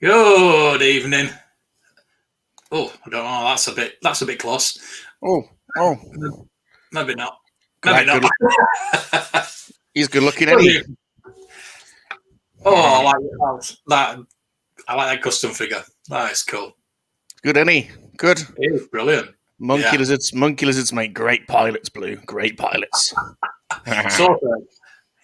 Good evening. Oh, I don't know. That's a bit close. Oh. Maybe not. Maybe Maybe not. He's good looking, ain't he? Oh, I like that. I like that custom figure. That is cool. Good, ain't he? Good. It is brilliant. Monkey lizards make great pilots, Blue. Great pilots. So good.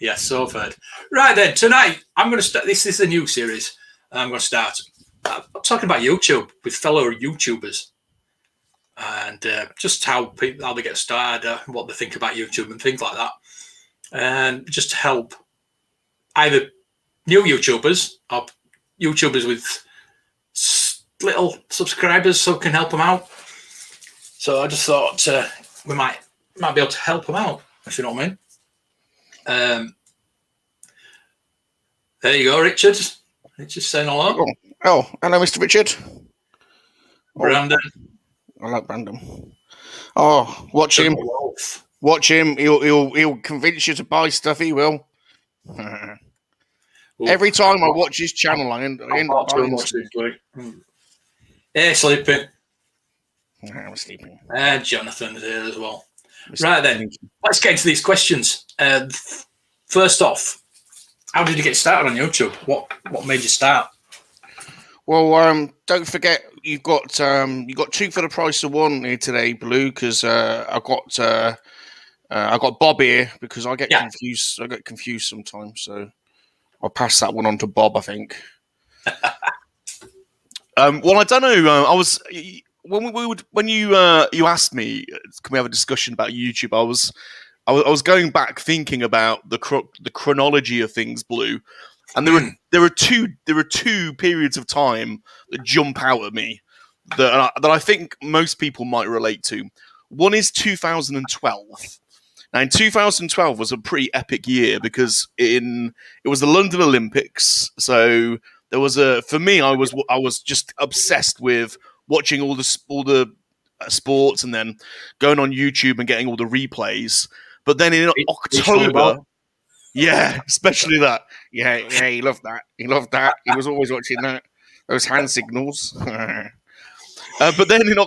Yes, so good. Right then, tonight I'm going to start. This is a new series. I'm going to start. I'm talking about YouTube with fellow YouTubers and just how they get started, what they think about YouTube and things like that, and just to help either new YouTubers or YouTubers with little subscribers, so can help them out. So I just thought we might be able to help them out, if you know what I mean. There you go, Richard. Richard's saying hello. Oh, hello, Mr. Richard. Brandon. I like Brandon. Oh, watch him. Watch him. He'll convince you to buy stuff. He will. Every time I watch his channel, I end up buying stuff. Hey, sleeping. I'm sleeping. And Jonathan's here as well. Right then, let's get into these questions. First off, how did you get started on YouTube? What made you start? Well, don't forget you got two for the price of one here today, Blue, because I got Bob here because I get confused. I get confused sometimes, so I'll pass that one on to Bob, I think. Well, I don't know. I was when you asked me, can we have a discussion about YouTube? I was going back thinking about the chronology of things, Blue, and there were two periods of time that jump out at me that I think most people might relate to. One is 2012. Now, in 2012 was a pretty epic year because it was the London Olympics. So there was for me, I was just obsessed with watching all the sports and then going on YouTube and getting all the replays. But then in October, yeah, especially that. Yeah, he loved that. He loved that. He was always watching that. Those hand signals. But then in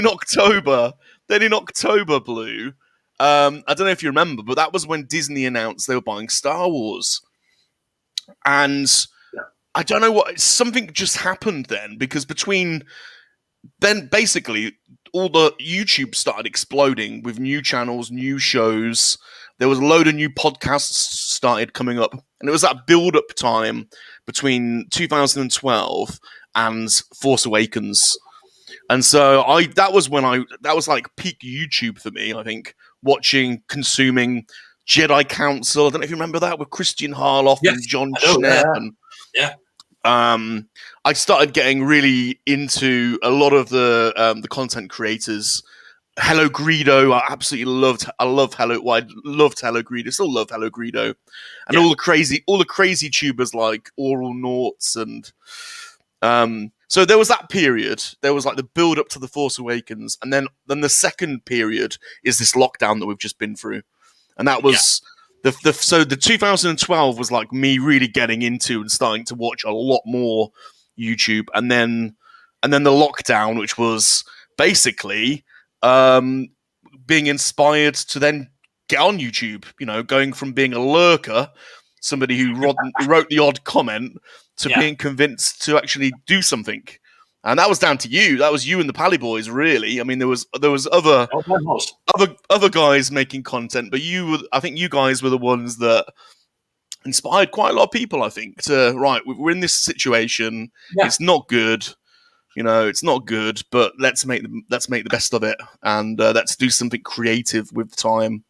October, Blue. I don't know if you remember, but that was when Disney announced they were buying Star Wars, and I don't know something just happened then because then basically all the YouTube started exploding with new channels, new shows. There was a load of new podcasts started coming up, and it was that build-up time between 2012 and Force Awakens. And so that was like peak YouTube for me, I think, consuming Jedi Council. I don't know if you remember that with Christian Harloff and John Schnepp. I started getting really into a lot of the content creators. Hello Greedo, I absolutely loved. I loved Hello Greedo. Still love Hello Greedo, and all the crazy tubers like Oral Noughts and. So there was that period. There was like the build up to the Force Awakens, and then the second period is this lockdown that we've just been through, and that was so the 2012 was like me really getting into and starting to watch a lot more YouTube, and then the lockdown, which was basically being inspired to then get on YouTube. You know, going from being a lurker, somebody who wrote the odd comment, to being convinced to actually do something. And that was down to you. That was you and the Pally Boys, really. I mean, there was other guys making content, but I think you guys were the ones that inspired quite a lot of people, I think, we're in this situation. Yeah. It's not good. You know, it's not good, but let's make the best of it, and let's do something creative with time.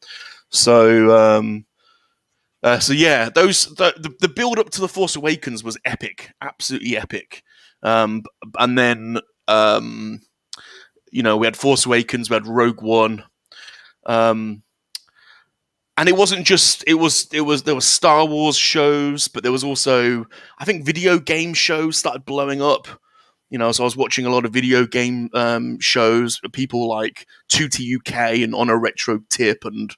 So yeah, the build up to the Force Awakens was epic, absolutely epic. And then we had Force Awakens, we had Rogue One, and it wasn't just there were Star Wars shows, but there was also, I think, video game shows started blowing up. You know, so I was watching a lot of video game shows, people like Tutti UK and On a Retro Tip and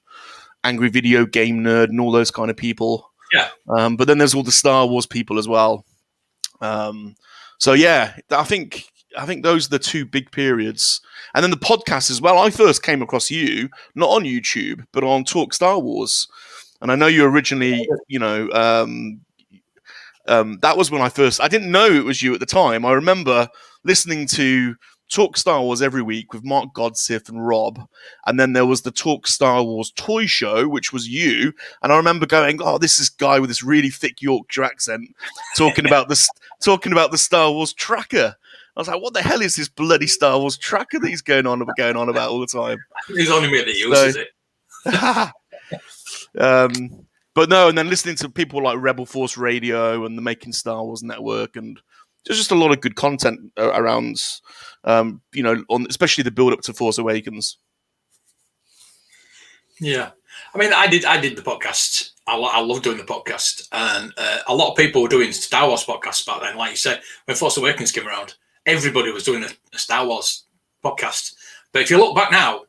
Angry Video Game Nerd and all those kind of people. Yeah. But then there's all the Star Wars people as well. So yeah, I think those are the two big periods. And then the podcast as well. I first came across you not on YouTube, but on Talk Star Wars. And I know you originally, that was when I didn't know it was you at the time. I remember listening to Talk Star Wars every week with Mark Godsith and Rob. And then there was the Talk Star Wars toy show, which was you. And I remember going, oh, this is guy with this really thick Yorkshire accent talking about the Star Wars tracker. I was like, what the hell is this bloody Star Wars tracker that he's going on about all the time? He's only me that uses it. But no, and then listening to people like Rebel Force Radio and the Making Star Wars Network, and there's just a lot of good content around, on especially the build up to Force Awakens. Yeah, I mean, I did the podcast. I love doing the podcast, and a lot of people were doing Star Wars podcasts back then. Like you said, when Force Awakens came around, everybody was doing a Star Wars podcast. But if you look back now,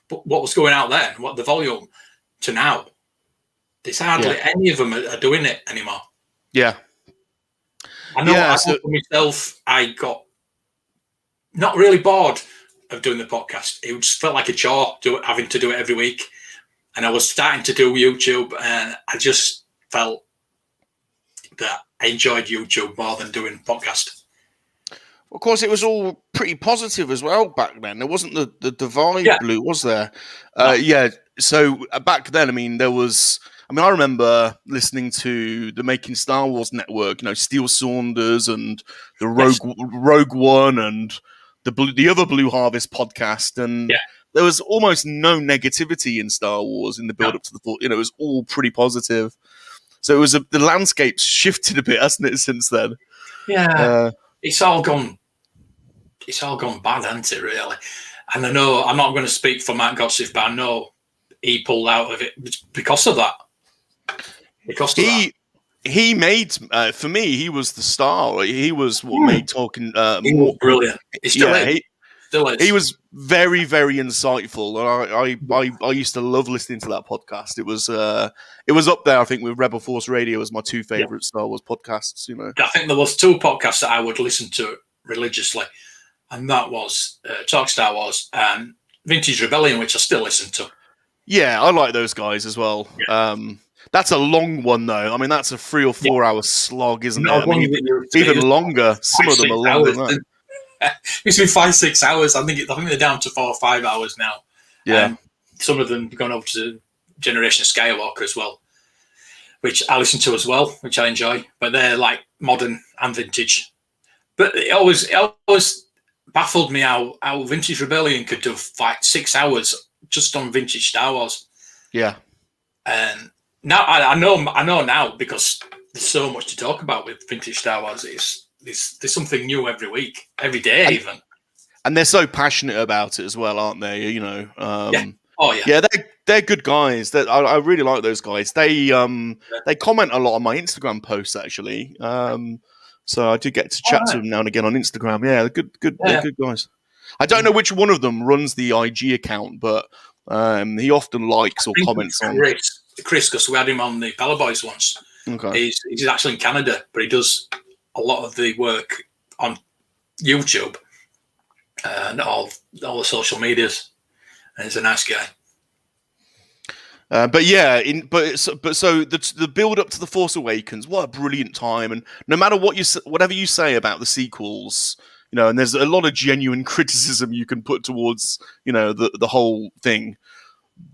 what was going out then, what the volume to now, there's hardly any of them are doing it anymore. Yeah. I know for myself, I got not really bored of doing the podcast. It just felt like a chore having to do it every week. And I was starting to do YouTube, and I just felt that I enjoyed YouTube more than doing podcast. Of course, it was all pretty positive as well back then. There wasn't the divide blue, was there? No. So back then, I mean, I remember listening to the Making Star Wars Network, Steele Saunders and the Rogue One and the other Blue Harvest podcast. And there was almost no negativity in Star Wars in the build up to the thought. It was all pretty positive. So it was the landscape's shifted a bit, hasn't it, since then? Yeah. It's all gone bad, hasn't it, really? And I know, I'm not going to speak for Matt Godsith, but I know he pulled out of it because of that. He made, for me, he was the star. He was what made talking he was brilliant. He still is. He was very, very insightful. And I used to love listening to that podcast. It was up there, I think, with Rebel Force Radio as my two favourite Star Wars podcasts. I think there was two podcasts that I would listen to religiously, and that was Talk Star Wars and Vintage Rebellion, which I still listen to. Yeah, I like those guys as well. Yeah. That's a long one, though. I mean, that's a 3 or 4 hour slog, isn't it? I mean, even longer. Some of them are longer than that. It used to be 5-6 hours. I think they're down to 4 or 5 hours now. Yeah. Some of them have gone over to Generation Skywalker as well, which I listen to as well, which I enjoy. But they're like modern and vintage. But it always baffled me how Vintage Rebellion could do 6 hours just on vintage Star Wars. Yeah. And now I know now, because there's so much to talk about with vintage Star Wars. There's something new every week, every day, even. And they're so passionate about it as well, aren't they? Yeah. Yeah, they're good guys. I really like those guys. They comment a lot on my Instagram posts, actually. So I do get to chat to them now and again on Instagram. Yeah, they're good guys. I don't know which one of them runs the IG account, but he often likes or comments on Chris, because we had him on the Pala Boys once. Okay. He's actually in Canada, but he does a lot of the work on YouTube and all the social medias. And he's a nice guy. So the build up to the Force Awakens, what a brilliant time! And no matter whatever you say about the sequels, and there's a lot of genuine criticism you can put towards, the whole thing.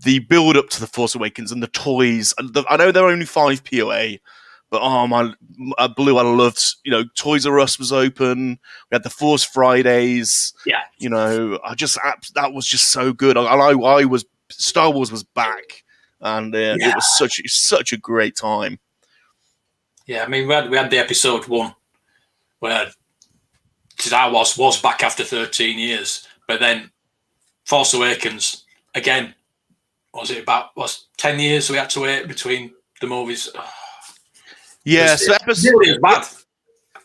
The build up to the Force Awakens and the toys. I know they're only 5 POA, but Blue, I loved. Toys R Us was open. We had the Force Fridays. Yeah. That was just so good. Star Wars was back, and it was such a great time. Yeah, I mean, we had the episode 1 where Star Wars was back after 13 years, but then Force Awakens again. Was 10 years we had to wait between the movies? Yeah, so bad.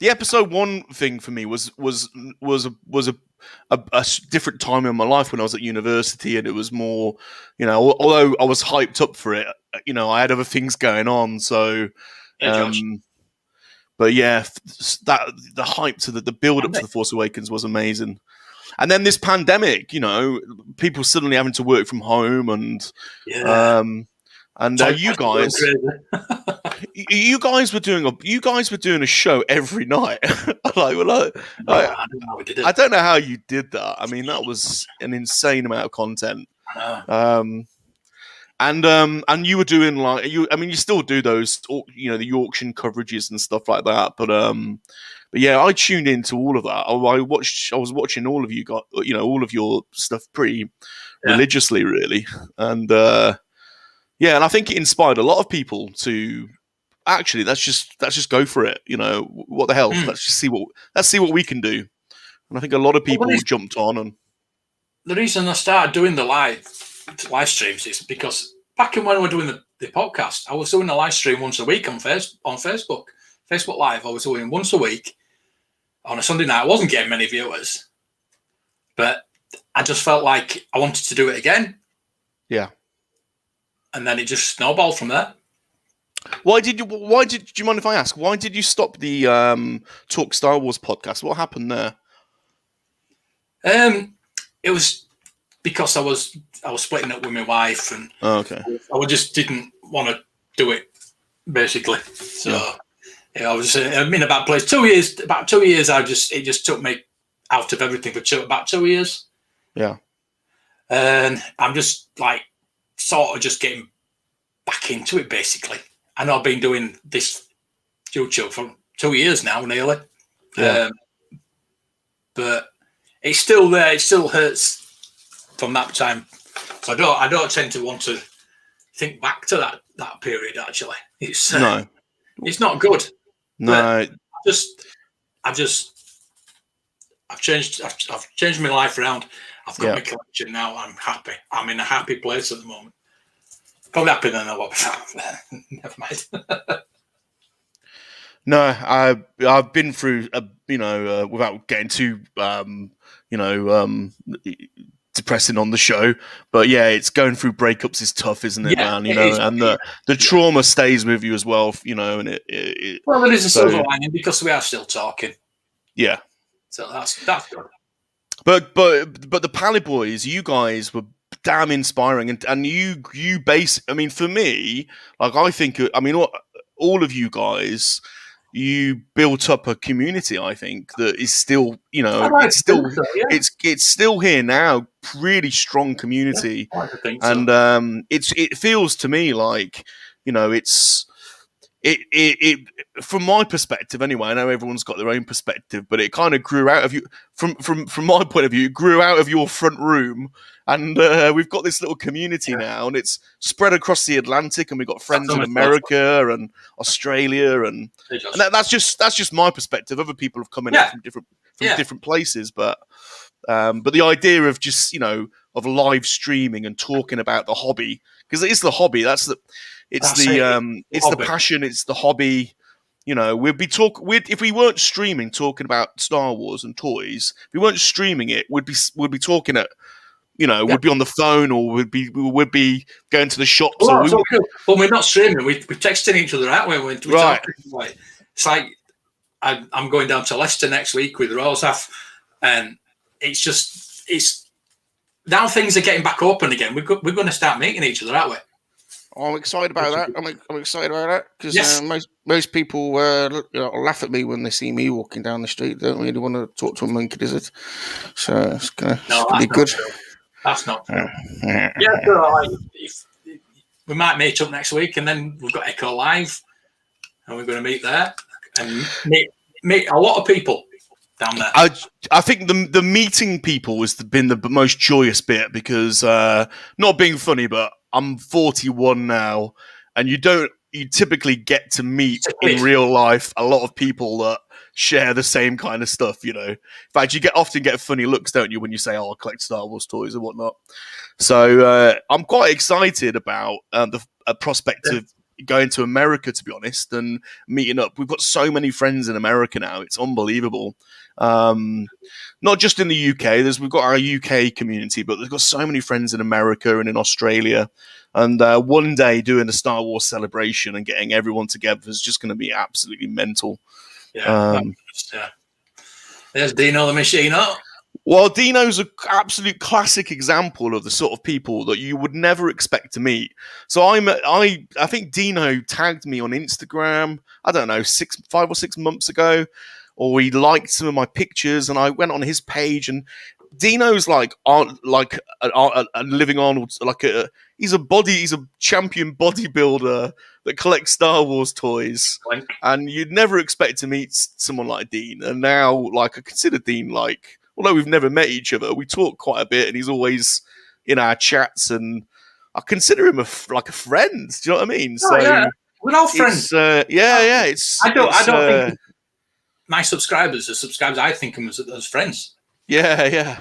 The episode 1 thing for me was a different time in my life when I was at university, and it was more, although I was hyped up for it, I had other things going on. So, But yeah, that the hype to the build up to the Force Awakens was amazing. And then this pandemic, you know, people suddenly having to work from home, and you guys were doing a show every night. I don't know how we did it. I don't know how you did that. I mean, that was an insane amount of content. And you were doing you still do those, you know, the auction coverages and stuff like that. But yeah, I tuned into all of that. I was watching all of you got, you know, all of your stuff pretty religiously, really. And and I think it inspired a lot of people to actually let's just go for it. You know, what the hell? Let's see what we can do. And I think a lot of people jumped on. And the reason I started doing the live streams is because back when we were doing the podcast, I was doing a live stream once a week on Facebook Live. I was doing once a week on a Sunday night. I wasn't getting many viewers, but I just felt like I wanted to do it again. Yeah. And then it just snowballed from there. Do you mind if I ask, why did you stop the Talk Star Wars podcast? What happened there? It was because I was splitting up with my wife, and I just didn't want to do it, basically. So I was in a bad place. About 2 years, it just took me out of everything for about 2 years. Yeah, and I'm just like sort of just getting back into it, basically. I know I've been doing this YouTube for 2 years now, nearly. Yeah. But it's still there. It still hurts from that time. So I don't tend to want to think back to that period. Actually, it's it's not good. No, but I've changed my life around. I've got my collection now. I'm happy. I'm in a happy place at the moment. Probably happier than I was before. Never mind. No, I've been through, without getting too, depressing on the show, but yeah, it's going through breakups is tough, isn't it, man? You know, and the trauma stays with you as well, you know, and it well, there is a silver lining because we are still talking. Yeah. So that's good. But the Pally Boys, you guys were damn inspiring, and you I mean, for me, like, I think, I mean, all of you guys, you built up a community, I think, that is still, you know, it's still here now, really strong community. Yeah, I think so. And it feels to me like, you know, it from my perspective anyway, I know everyone's got their own perspective, but it kind of grew out of you, from my point of view, it grew out of your front room, and we've got this little community now, and it's spread across the Atlantic, and we've got friends in America and Australia, and that's just my perspective. Other people have come in from different places, but the idea of just, you know, of live streaming and talking about the hobby, because it is the hobby, it's the passion, it's the hobby. You know, if we weren't streaming, talking about Star Wars and toys, if we weren't streaming it, we'd be talking at, you know, we'd be on the phone, or we'd be going to the shops. Well, but we're not streaming. We're texting each other out. We're right. Talking, it's like I'm going down to Leicester next week with Rosaf, and it's now things are getting back open again. We're going to start meeting each other, aren't we? I'm excited about that. I'm excited about that because most people laugh at me when they see me walking down the street. They don't really want to talk to a monkey, does it? So it's gonna be good. True. That's not true. Yeah, so we might meet up next week, and then we've got Echo Live, and we're going to meet there and meet a lot of people down there. I think the meeting people has been the most joyous bit, because not being funny, but I'm 41 now, and you typically get to meet in real life a lot of people that share the same kind of stuff, you know. In fact, you often get funny looks, don't you, when you say, "Oh, I collect Star Wars toys and whatnot." So I'm quite excited about the prospect of going to America, to be honest, and meeting up. We've got so many friends in America now; it's unbelievable. Not just in the UK. We've got our UK community, but we've got so many friends in America and in Australia. And one day doing a Star Wars celebration and getting everyone together is just going to be absolutely mental. Yeah. There's Dino the Machino. Well, Dino's an absolute classic example of the sort of people that you would never expect to meet. So I think Dino tagged me on Instagram, I don't know, 5 or 6 months ago, or he liked some of my pictures, and I went on his page, and Dino's like a living Arnold, he's a champion bodybuilder that collects Star Wars toys, and you'd never expect to meet someone like Dean. And now, like, I consider Dean like, although we've never met each other, we talk quite a bit, and he's always in our chats, and I consider him like a friend. Do you know what I mean? We're all friends. I don't think my subscribers are subscribers. I think of them as friends. Yeah.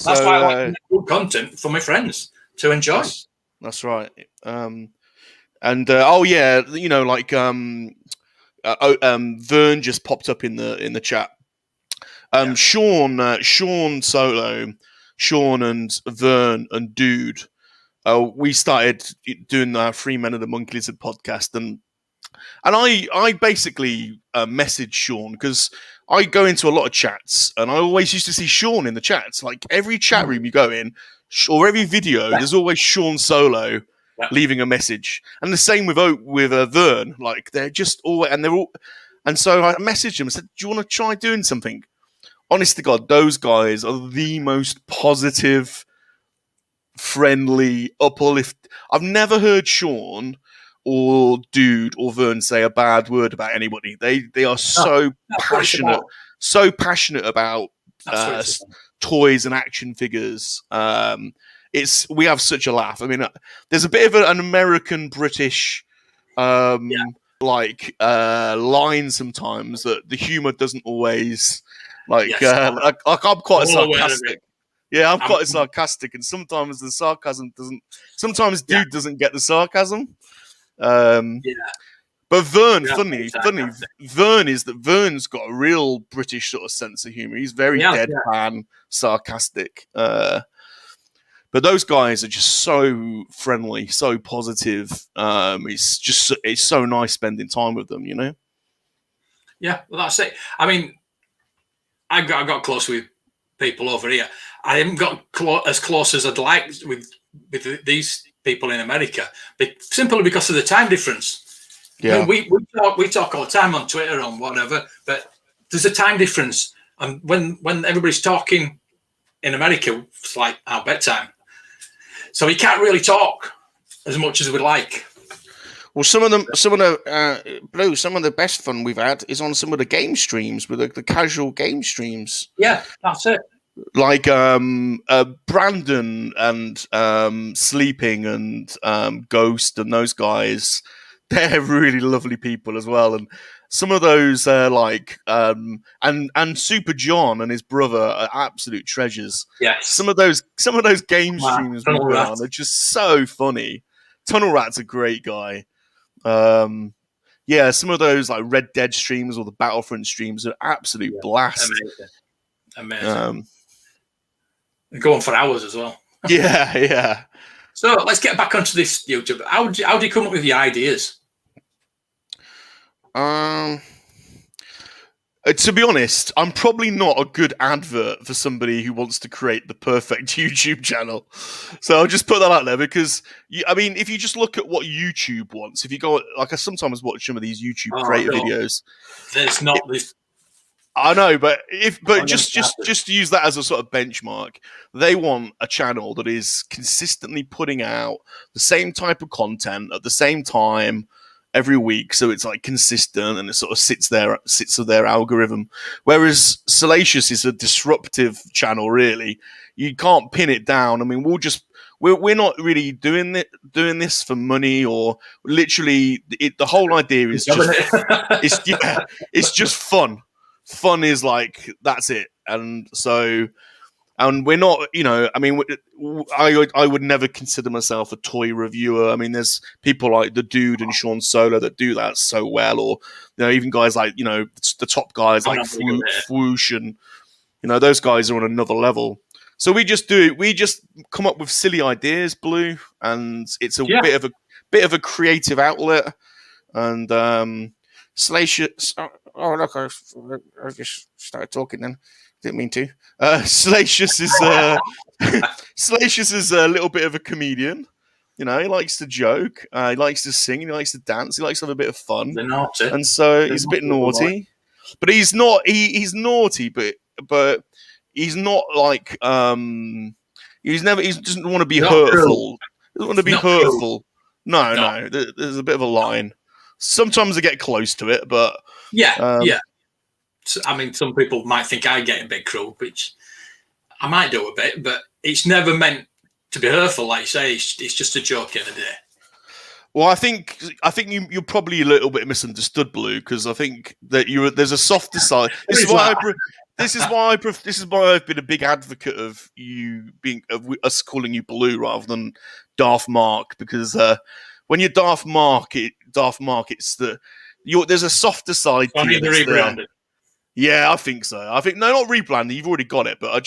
That's why I like good content for my friends to enjoy. That's right. Vern just popped up in the chat. Sean Solo, Sean and Vern and Dude. We started doing the Three Men of the Monkey Lizard podcast, and I basically messaged Sean because I go into a lot of chats, and I always used to see Sean in the chats. Like every chat room you go in, or every video, there's always Sean Solo leaving a message, and the same with Vern. Like they're just all, and so I messaged him and said, "Do you want to try doing something?" Honest to God, those guys are the most positive, friendly, uplift. I've never heard Sean or Dude or Vern say a bad word about anybody. They are so passionate about toys and action figures. We have such a laugh. I mean, there's a bit of an American British line sometimes that the humor doesn't always I'm quite sarcastic. Yeah, I'm quite sarcastic, and sometimes the sarcasm doesn't. Sometimes Dude doesn't get the sarcasm. But Vern, funny. Vern's got a real British sort of sense of humor. He's very deadpan, sarcastic. But those guys are just so friendly, so positive. It's so nice spending time with them, you know. Yeah, well, that's it. I mean, I got close with people over here. I haven't got as close as I'd like with these people in America, but simply because of the time difference. Yeah, I mean, we talk all the time on Twitter and whatever, but there's a time difference, and when everybody's talking in America, it's like our bedtime, so we can't really talk as much as we'd like. Well, some of the best fun we've had is on some of the game streams, with the casual game streams. Yeah, that's it. Like Brandon and Sleeping and Ghost and those guys, they're really lovely people as well. And some of those and Super John and his brother are absolute treasures. Yes. Some of those game streams we put on are just so funny. Tunnel Rat's a great guy. Some of those like Red Dead streams or the Battlefront streams are absolute blast. Amazing. Go on for hours as well. Yeah. So let's get back onto this YouTube. How do you come up with your ideas? To be honest, I'm probably not a good advert for somebody who wants to create the perfect YouTube channel. So I'll just put that out there because, if you just look at what YouTube wants, if you go, like I sometimes watch some of these YouTube creator videos. There's not this. I know, but just use that as a sort of benchmark. They want a channel that is consistently putting out the same type of content at the same time every week, so it's like consistent and it sort of sits of their algorithm. Whereas Salacious is a disruptive channel, really. You can't pin it down. I mean, we're not really doing this for money, or literally the whole idea is just it's just fun. Fun is like, that's it. And so, and we're not, I would never consider myself a toy reviewer. I mean, there's people like the Dude and Sean Solo that do that so well, or, even guys like, the top guys like Fwoosh and, those guys are on another level. So we just come up with silly ideas, Blue, and it's a bit of a creative outlet. And Salacious, Oh, look, I just started talking then. Didn't mean to. Salacious is Salacious is a little bit of a comedian. You know, he likes to joke, he likes to sing, he likes to dance, he likes to have a bit of fun. They're naughty. And so he's a bit naughty. But he's not he's naughty, but he's not like he doesn't want to be hurtful. He doesn't want to be hurtful. No. There's a bit of a line. Sometimes I get close to it, but yeah. I mean, some people might think I get a bit cruel, which I might do a bit, but it's never meant to be hurtful. Like you say, it's just a joke in the day. Well, I think you're probably a little bit misunderstood, Blue, because I think that there's a softer side. This is why I've been a big advocate of us calling you Blue rather than Darth Mark, because when you're Darth Mark, it's there's a softer side to need to rebrand it. Yeah, I think so. I think not rebranding. You've already got it, but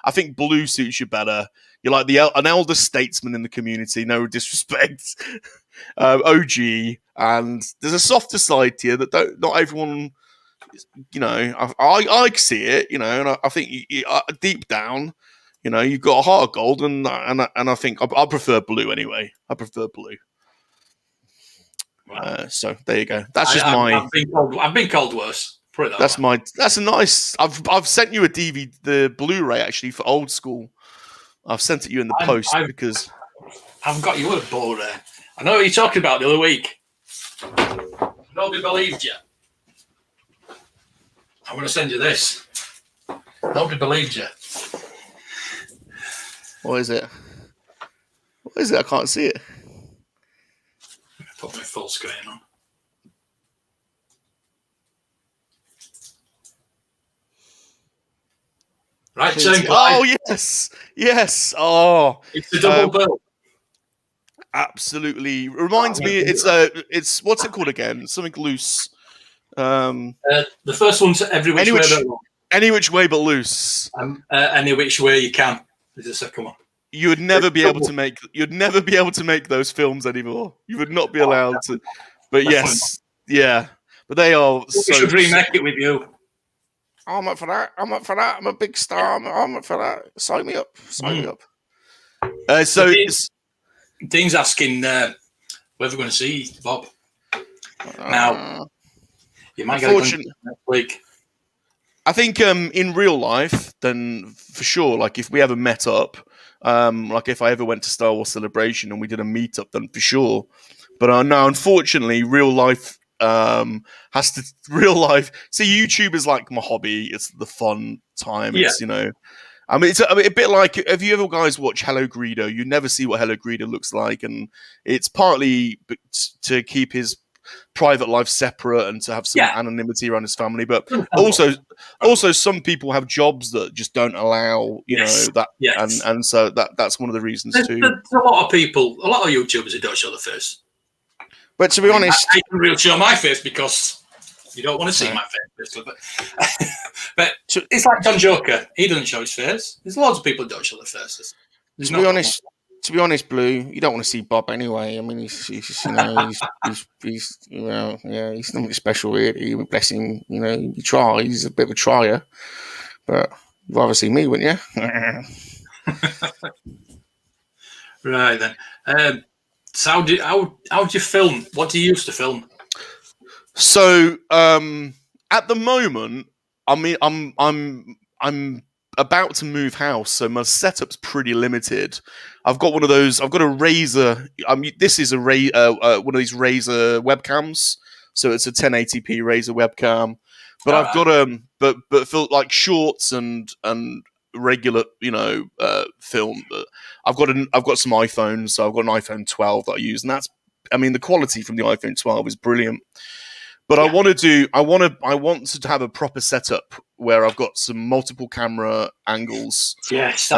I think Blue suits you better. You're like an elder statesman in the community. No disrespect, OG, and there's a softer side to you that not everyone. You know, I see it. You know, and I think deep down, you know, you've got a heart of gold, and I think I prefer Blue anyway. I prefer Blue. So there you go. That's just I've been called worse. That's a nice. I've sent you the Blu-ray actually for Old School. I've sent it you in the post because I've got you a Blu-ray. I know what you're talking about the other week. Nobody believed you. I'm going to send you this. Nobody believed you. What is it? What is it? I can't see it. Put my full screen on. Right, oh yes. Oh, it's a double bill. Absolutely, reminds me. It's what's it called again? Something loose. The first one's every which way but loose. Any which way but loose. Any which way you can. Is the second one. You would never be able to make. You'd never be able to make those films anymore. You would not be allowed to. But yes, yeah. But they are. We should remake it with you. I'm up for that. I'm a big star. I'm up for that. Sign me up. Me up. So Dean's asking whether we're going to see Bob. Now, you might get it next week. I think in real life, then for sure, like if we ever met up, like if I ever went to Star Wars Celebration and we did a meetup, then for sure. But no, unfortunately, real life see, YouTube is like my hobby. It's the fun time. It's I mean, it's a bit like, have you ever guys watch Hello Greedo? You never see what Hello Greedo looks like, and it's partly to keep his private life separate and to have some anonymity around his family, but also some people have jobs that just don't allow know that, and so that's one of the reasons too. There's a lot of YouTubers who don't show their face. But to be honest, I can really show my face because you don't want to see my face, but it's like John Joker. He doesn't show his face. There's loads of people who don't show their faces. To be honest, Blue, you don't want to see Bob anyway. I mean, he's he's nothing special really. Bless him, he tries. He's a bit of a trier, but you'd rather see me, wouldn't you? Right then. So how do you film? What do you use to film? So at the moment, I mean, I'm about to move house, so my setup's pretty limited. I've got one of those. I've got a Razer. This is one of these Razer webcams. So it's a 1080p Razer webcam. But I've got but for like shorts and regular, film. I've got some iPhones. So I've got an iPhone 12 that I use, and the quality from the iPhone 12 is brilliant. But I want to have a proper setup where I've got some multiple camera angles. Yes.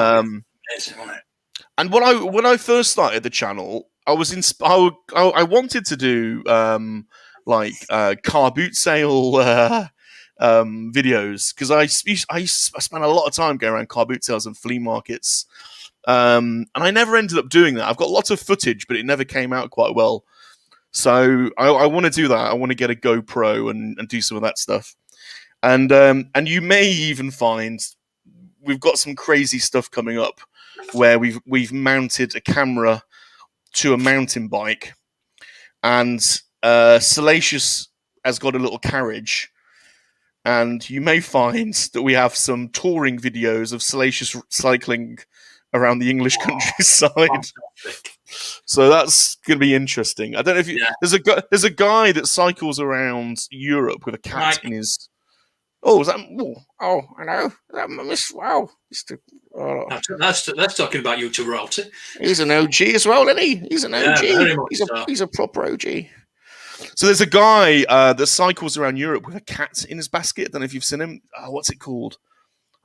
And when I first started the channel, I was I wanted to do car boot sale videos, because I spent a lot of time going around car boot sales and flea markets, and I never ended up doing that. I've got lots of footage, but it never came out quite well. So I want to do that. I want to get a GoPro and do some of that stuff. And you may even find we've got some crazy stuff coming up where we've mounted a camera to a mountain bike, and Salacious has got a little carriage, and you may find that we have some touring videos of Salacious cycling around the English countryside. So that's going to be interesting. I don't know if there's a guy that cycles around Europe with a cat in his. Oh, is that? Oh, I know. Wow, Mr. That's talking about YouTube royalty. He's an OG as well, isn't he? He's an OG. He's a proper OG. So there's a guy that cycles around Europe with a cat in his basket. I don't know if you've seen him. Oh, what's it called?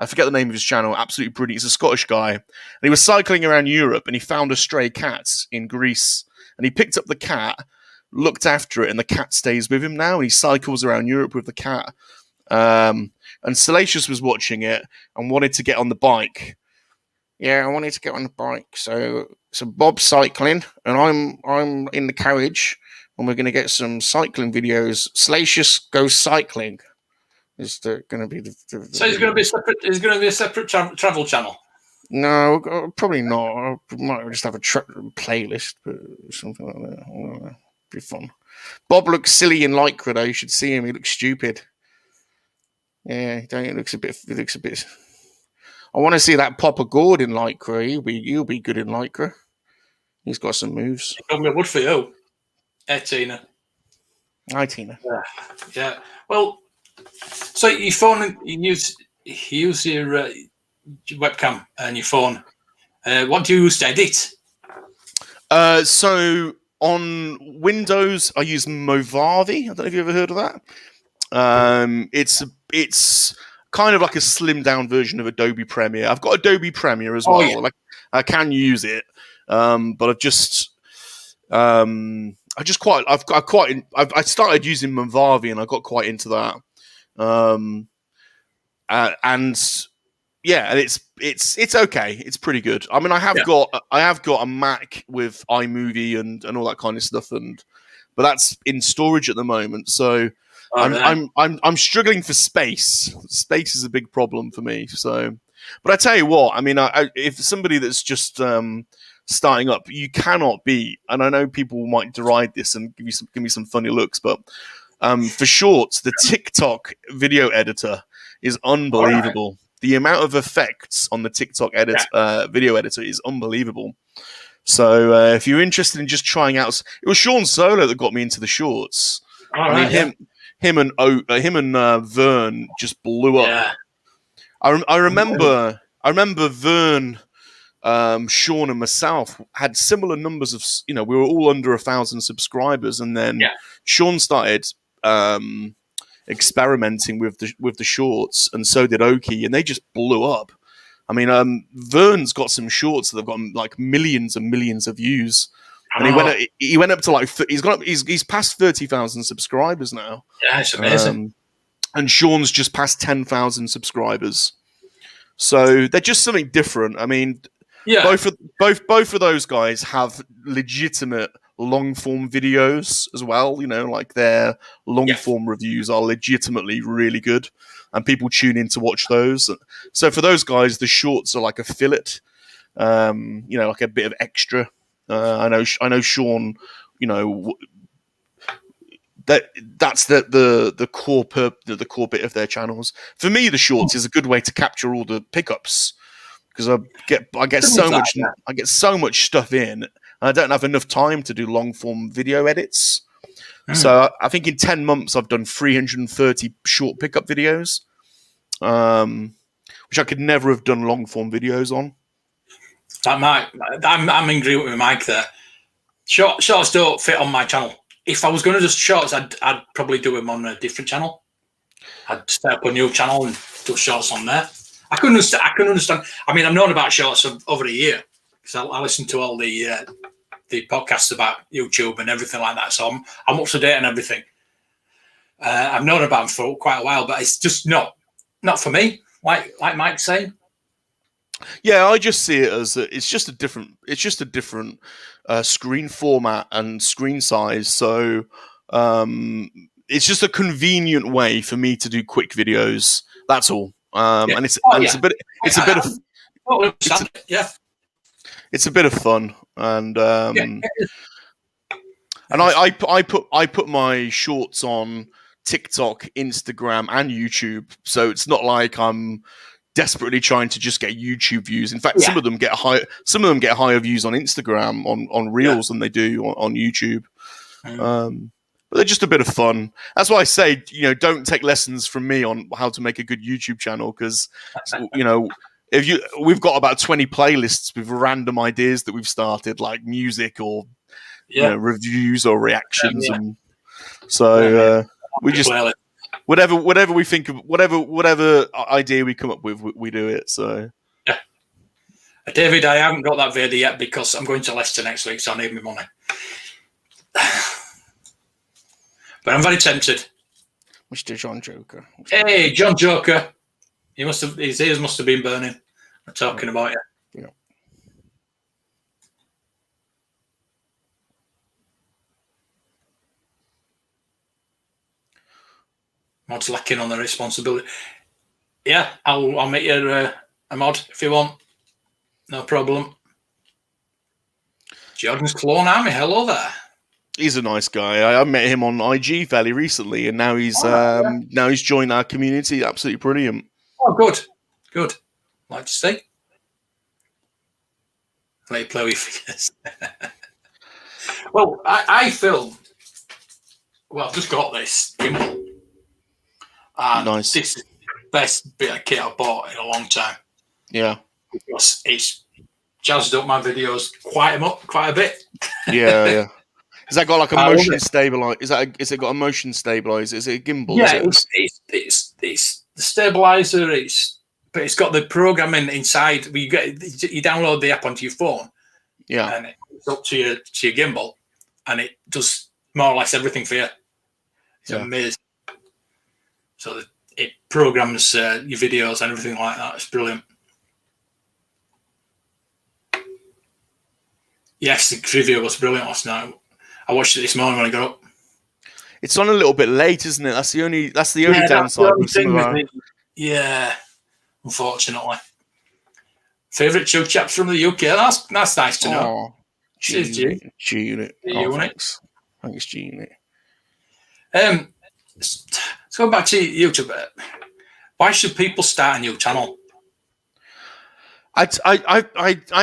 I forget the name of his channel. Absolutely brilliant. He's a Scottish guy. And he was cycling around Europe, and he found a stray cat in Greece. And he picked up the cat, looked after it, and the cat stays with him now. And he cycles around Europe with the cat. And Salacious was watching it and wanted to get on the bike. Yeah, I wanted to get on the bike. So Bob's cycling, and I'm in the carriage, and we're going to get some cycling videos. Salacious goes cycling. Is going to be so it's going to be separate. It's going to be a separate travel channel. No, probably not. I might just have a playlist, but something like that. I don't know. Be fun. Bob looks silly in lycra though. You should see him. He looks stupid. Yeah, he looks a bit. I want to see that Papa Gord in lycra. He'll be good in lycra. He's got some moves. Wood for you. Hey, Tina. Hi, Tina. Yeah. Well. So your phone, you use your webcam and your phone. What do you use to edit? So on Windows, I use Movavi. I don't know if you ever heard of that. It's kind of like a slimmed down version of Adobe Premiere. I've got Adobe Premiere as well. Yeah. Like I can use it, but I started using Movavi and I got quite into that. And it's okay. It's pretty good. I mean, I have got a Mac with iMovie and all that kind of stuff, but that's in storage at the moment. So I'm struggling for space. Space is a big problem for me. So, but I tell you what, I mean, if somebody that's just starting up, you cannot beat. And I know people might deride this and give me some funny looks, but. For shorts, the TikTok video editor is unbelievable. Right. The amount of effects on the TikTok video editor is unbelievable. So if you're interested in just trying out, it was Sean Solo that got me into the shorts. Him and Vern just blew up. Yeah. I remember Vern, Sean and myself had similar numbers of, we were all under 1,000 subscribers, and then Sean started experimenting with the shorts, and so did Oki, and they just blew up. I mean, Vern's got some shorts that have got like millions and millions of views, and he went up to like he's past 30,000 subscribers now. Yeah, it's amazing. And Sean's just past 10,000 subscribers, so they're just something different. I mean, both of those guys have legitimate long form videos as well. Like their long form reviews are legitimately really good, and people tune in to watch those. So for those guys, the shorts are like a fillet, like a bit of extra. I know Sean, that's the core bit of their channels. For me, the shorts is a good way to capture all the pickups, because I get so much stuff in. I don't have enough time to do long form video edits. So I think in 10 months I've done 330 short pickup videos, which I could never have done long form videos on. I'm in agreement with Mike there. Shorts don't fit on my channel. If I was going to do shorts, I'd probably do them on a different channel. I'd set up a new channel and do shorts on there. I couldn't understand. I mean, I've known about shorts for over a year, because I listen to all the podcasts about YouTube and everything like that. So I'm up to date on everything. I've known about them for quite a while, but it's just not for me. Like Mike's saying. Yeah, I just see it as it's just a different screen format and screen size. So it's just a convenient way for me to do quick videos. That's all. And it's a bit of fun, and and I put my shorts on TikTok, Instagram, and YouTube. So it's not like I'm desperately trying to just get YouTube views. In fact, some of them get higher views on Instagram on Reels than they do on YouTube. But they're just a bit of fun. That's why I say, don't take lessons from me on how to make a good YouTube channel, because we've got about 20 playlists with random ideas that we've started, like music or reviews or reactions, and so we just whatever we think of, whatever idea we come up with, we do it. So David, I haven't got that video yet because I'm going to Leicester next week, so I need my money. But I'm very tempted. Mr. John Joker. Hey, John Joker. His ears must have been burning. I'm talking about you. Yeah. Mod's lacking on the responsibility. Yeah, I'll make you a mod if you want. No problem. Jordan's Clone Army. Hello there. He's a nice guy. I met him on IG fairly recently, and now he's joined our community. Absolutely brilliant. Oh, good. Like to see. Let you play with figures. Well, I filmed. Well, I've just got this gimbal. And nice. This is the best bit of kit I've bought in a long time. Yeah. Because it's jazzed up my videos quite a bit. Yeah. Has that got like a motion stabilizer? Is it got a motion stabilizer? Is it a gimbal? Yeah, it's the stabilizer. But it's got the programming inside. You download the app onto your phone. Yeah, and it's up to your gimbal, and it does more or less everything for you. It's amazing. So it programs your videos and everything like that. It's brilliant. Yes, the video was brilliant last night. I watched it this morning when I got up. It's on a little bit late, isn't it? That's the only downside. Yeah, unfortunately. Favourite Chug chaps from the UK? That's nice to know. G-Unit. Thanks. Thanks, G-Unit. Let's go back to YouTube. Why should people start a new channel? I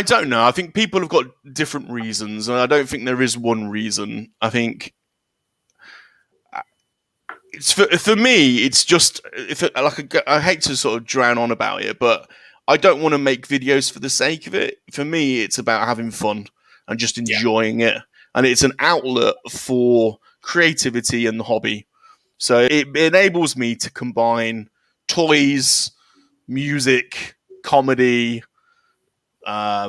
don't know. I think people have got different reasons, and I don't think there is one reason. I think it's for me. It's just I hate to sort of drown on about it, but I don't want to make videos for the sake of it. For me, it's about having fun and just enjoying it, and it's an outlet for creativity and the hobby. So it enables me to combine toys, music, comedy,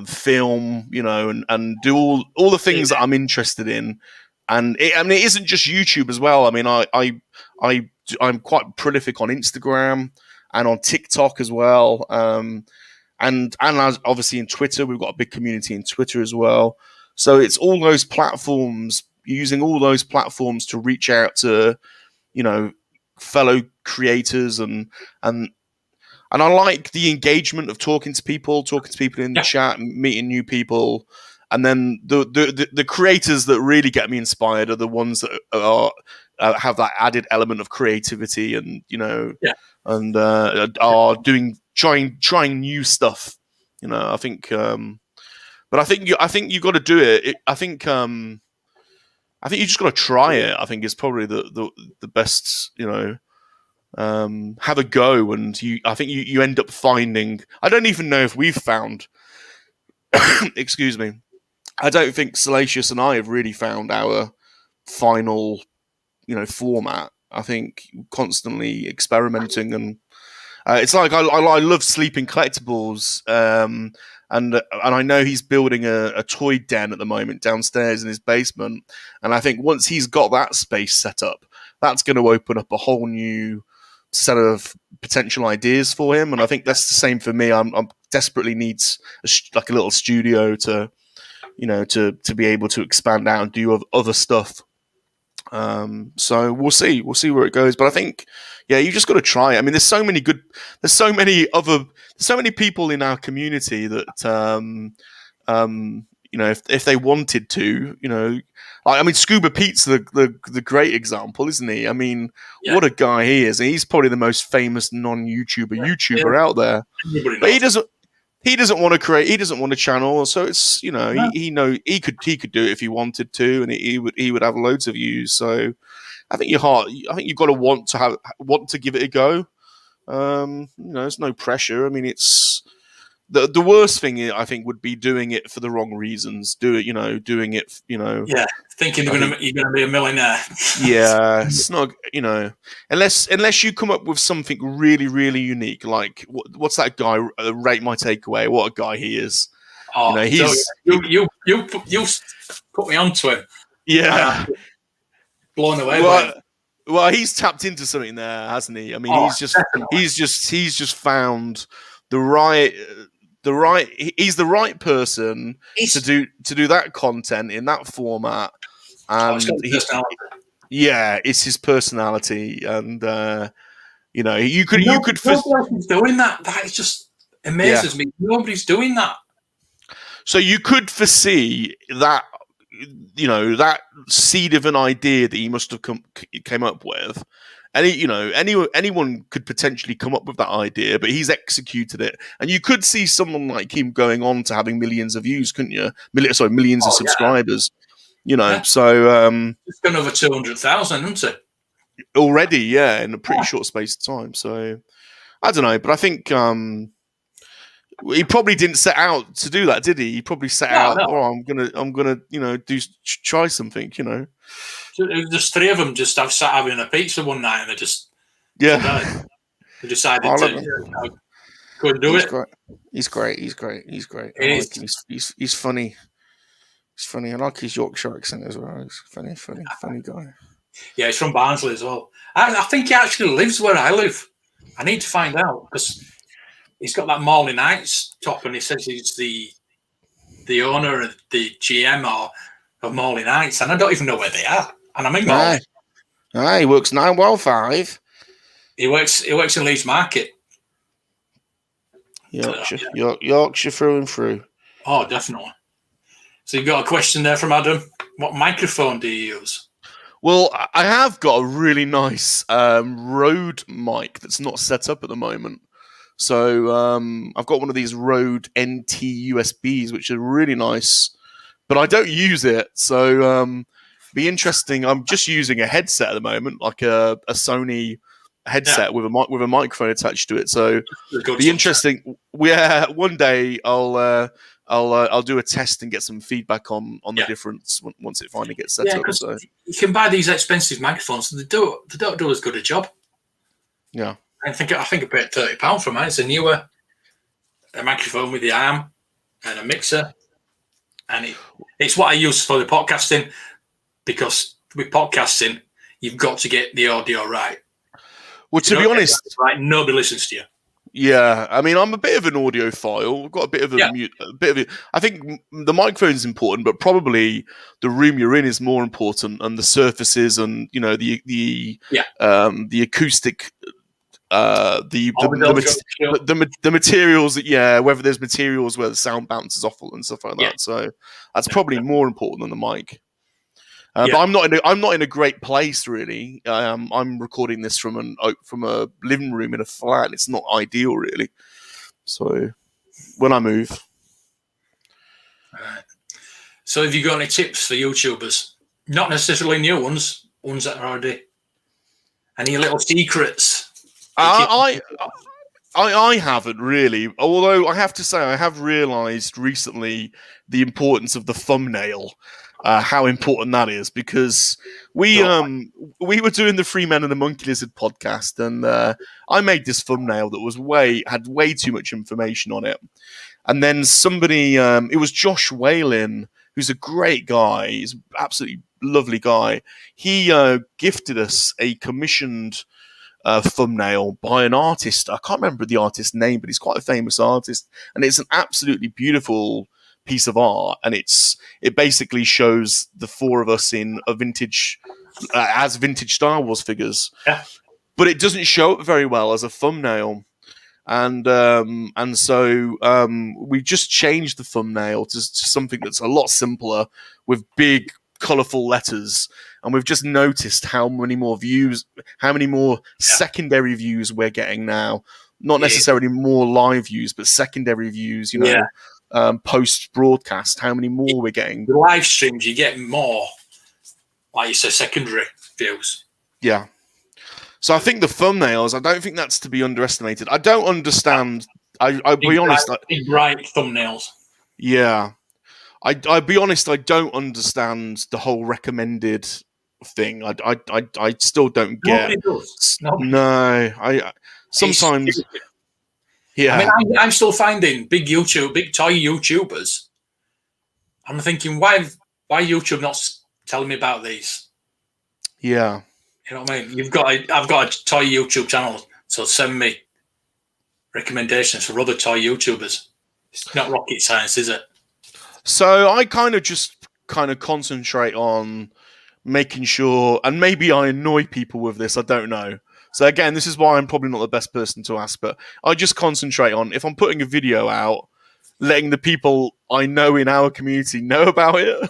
film, and do all the things that I'm interested in. And it isn't just YouTube as well. I mean, I'm quite prolific on Instagram and on TikTok as well. And obviously in Twitter, we've got a big community in Twitter as well. So it's all those platforms, using all those platforms to reach out to, fellow creators and I like the engagement of talking to people in the chat, meeting new people. And then the creators that really get me inspired are the ones that have that added element of creativity and, and are trying new stuff. I think, but I think you got to do it. I think you just got to try it. I think is probably the best, have a go, and I think you end up finding. I don't even know if we've found. Excuse me. I don't think Salacious and I have really found our final, format. I think constantly experimenting, and it's like I love Sleeping Collectibles, and I know he's building a toy den at the moment downstairs in his basement, and I think once he's got that space set up, that's going to open up a whole new set of potential ideas for him. And I think that's the same for me. I'm desperately needs a little studio to to be able to expand out and do other stuff. So we'll see where it goes. But I think, you just got to try it. I mean, there's so many people in our community that, if they wanted to, I mean, Scuba Pete's the great example, isn't he? I mean, what a guy he is. And he's probably the most famous YouTuber out there. But he doesn't want to create. He doesn't want a channel. So it's he could do it if he wanted to, and he would have loads of views. So I think you've got to want to give it a go. There's no pressure. I mean, it's the worst thing I think would be doing it for the wrong reasons. Doing it. Yeah, thinking you're going to be a millionaire. Yeah, it's not. Unless you come up with something really, really unique. Like what's that guy? Rate My Takeaway. What a guy he is. Oh, you put me onto him. Yeah, blown away. Well, he's tapped into something there, hasn't he? I mean, he's just found the right. He's the right person to do that content in that format, and it's his personality, and you could nobody else is doing that. That is just amazes me. Nobody's doing that. So you could foresee that, that seed of an idea that he must have came up with. Anyone could potentially come up with that idea, but he's executed it. And you could see someone like him going on to having millions of views, couldn't you? Millions of subscribers. So it's gone over 200,000, isn't it? Already, in a pretty short space of time. So I don't know, but I think he probably didn't set out to do that, did he? He probably set out. No. Oh, I'm gonna, try something, There's three of them just sat having a pizza one night, and they just they decided to go and do it. He's great. He's funny. He's funny. I like his Yorkshire accent as well. He's funny guy. Yeah, he's from Barnsley as well. I think he actually lives where I live. I need to find out because he's got that Morley Knights top, and he says he's the owner of the GM of Morley Knights, and I don't even know where they are. And I'm in Morley. He works 9-5. He works in Leeds Market. Yorkshire through and through. Oh, definitely. So you've got a question there from Adam. What microphone do you use? Well, I have got a really nice Rode mic that's not set up at the moment. So I've got one of these Rode NT USBs, which are really nice, but I don't use it. So be interesting. I'm just using a headset at the moment, like a Sony headset with a microphone attached to it. So be interesting. Yeah, one day I'll do a test and get some feedback on the difference once it finally gets set up. So you can buy these expensive microphones, and they don't do as good a job. Yeah. I think I paid £30 for mine. It's a microphone with the arm and a mixer, and it's what I use for the podcasting, because with podcasting you've got to get the audio right. Well, to be honest, right, nobody listens to you. Yeah, I mean, I'm a bit of an audiophile. I've got a bit of I think the microphone's important, but probably the room you're in is more important, and the surfaces, and the acoustic. The materials that whether there's materials where the sound bounces off and stuff like that. So that's probably more important than the mic. But I'm not in a great place really. I'm recording this from a living room in a flat. It's not ideal really. So when I move. Right. So have you got any tips for YouTubers? Not necessarily new ones that are already. Any little secrets? I haven't really, although I have to say I have realised recently the importance of the thumbnail, how important that is, because we were doing the Free Men and the Monkey Lizard podcast, and I made this thumbnail that had way too much information on it, and then somebody, it was Josh Whalen, who's a great guy, he's an absolutely lovely guy. He gifted us a commissioned thumbnail by an artist. I can't remember the artist's name, but he's quite a famous artist, and it's an absolutely beautiful piece of art, and it basically shows the four of us in a vintage as vintage Star Wars figures. Yeah. But it doesn't show up very well as a thumbnail. And so we just changed the thumbnail to something that's a lot simpler with big, colourful letters. And we've just noticed how many more secondary views we're getting now. Not necessarily more live views, but secondary views, post broadcast, how many more we're getting. The live streams, you get more, like you say, secondary views. Yeah. So I think the thumbnails, I don't think that's to be underestimated. I don't understand. I'll be honest. Big bright thumbnails. Yeah. I'll be honest, I don't understand the whole recommended thing. I still don't get. Nobody does. Nobody. No. Sometimes. Yeah. I mean, I'm still finding big toy YouTubers. I'm thinking, why YouTube not telling me about these? Yeah. You know what I mean? I've got a toy YouTube channel, so send me recommendations for other toy YouTubers. It's not rocket science, is it? So I kind of concentrate on making sure, and maybe I annoy people with this, I don't know. So again, this is why I'm probably not the best person to ask, but I just concentrate on, if I'm putting a video out, letting the people I know in our community know about it.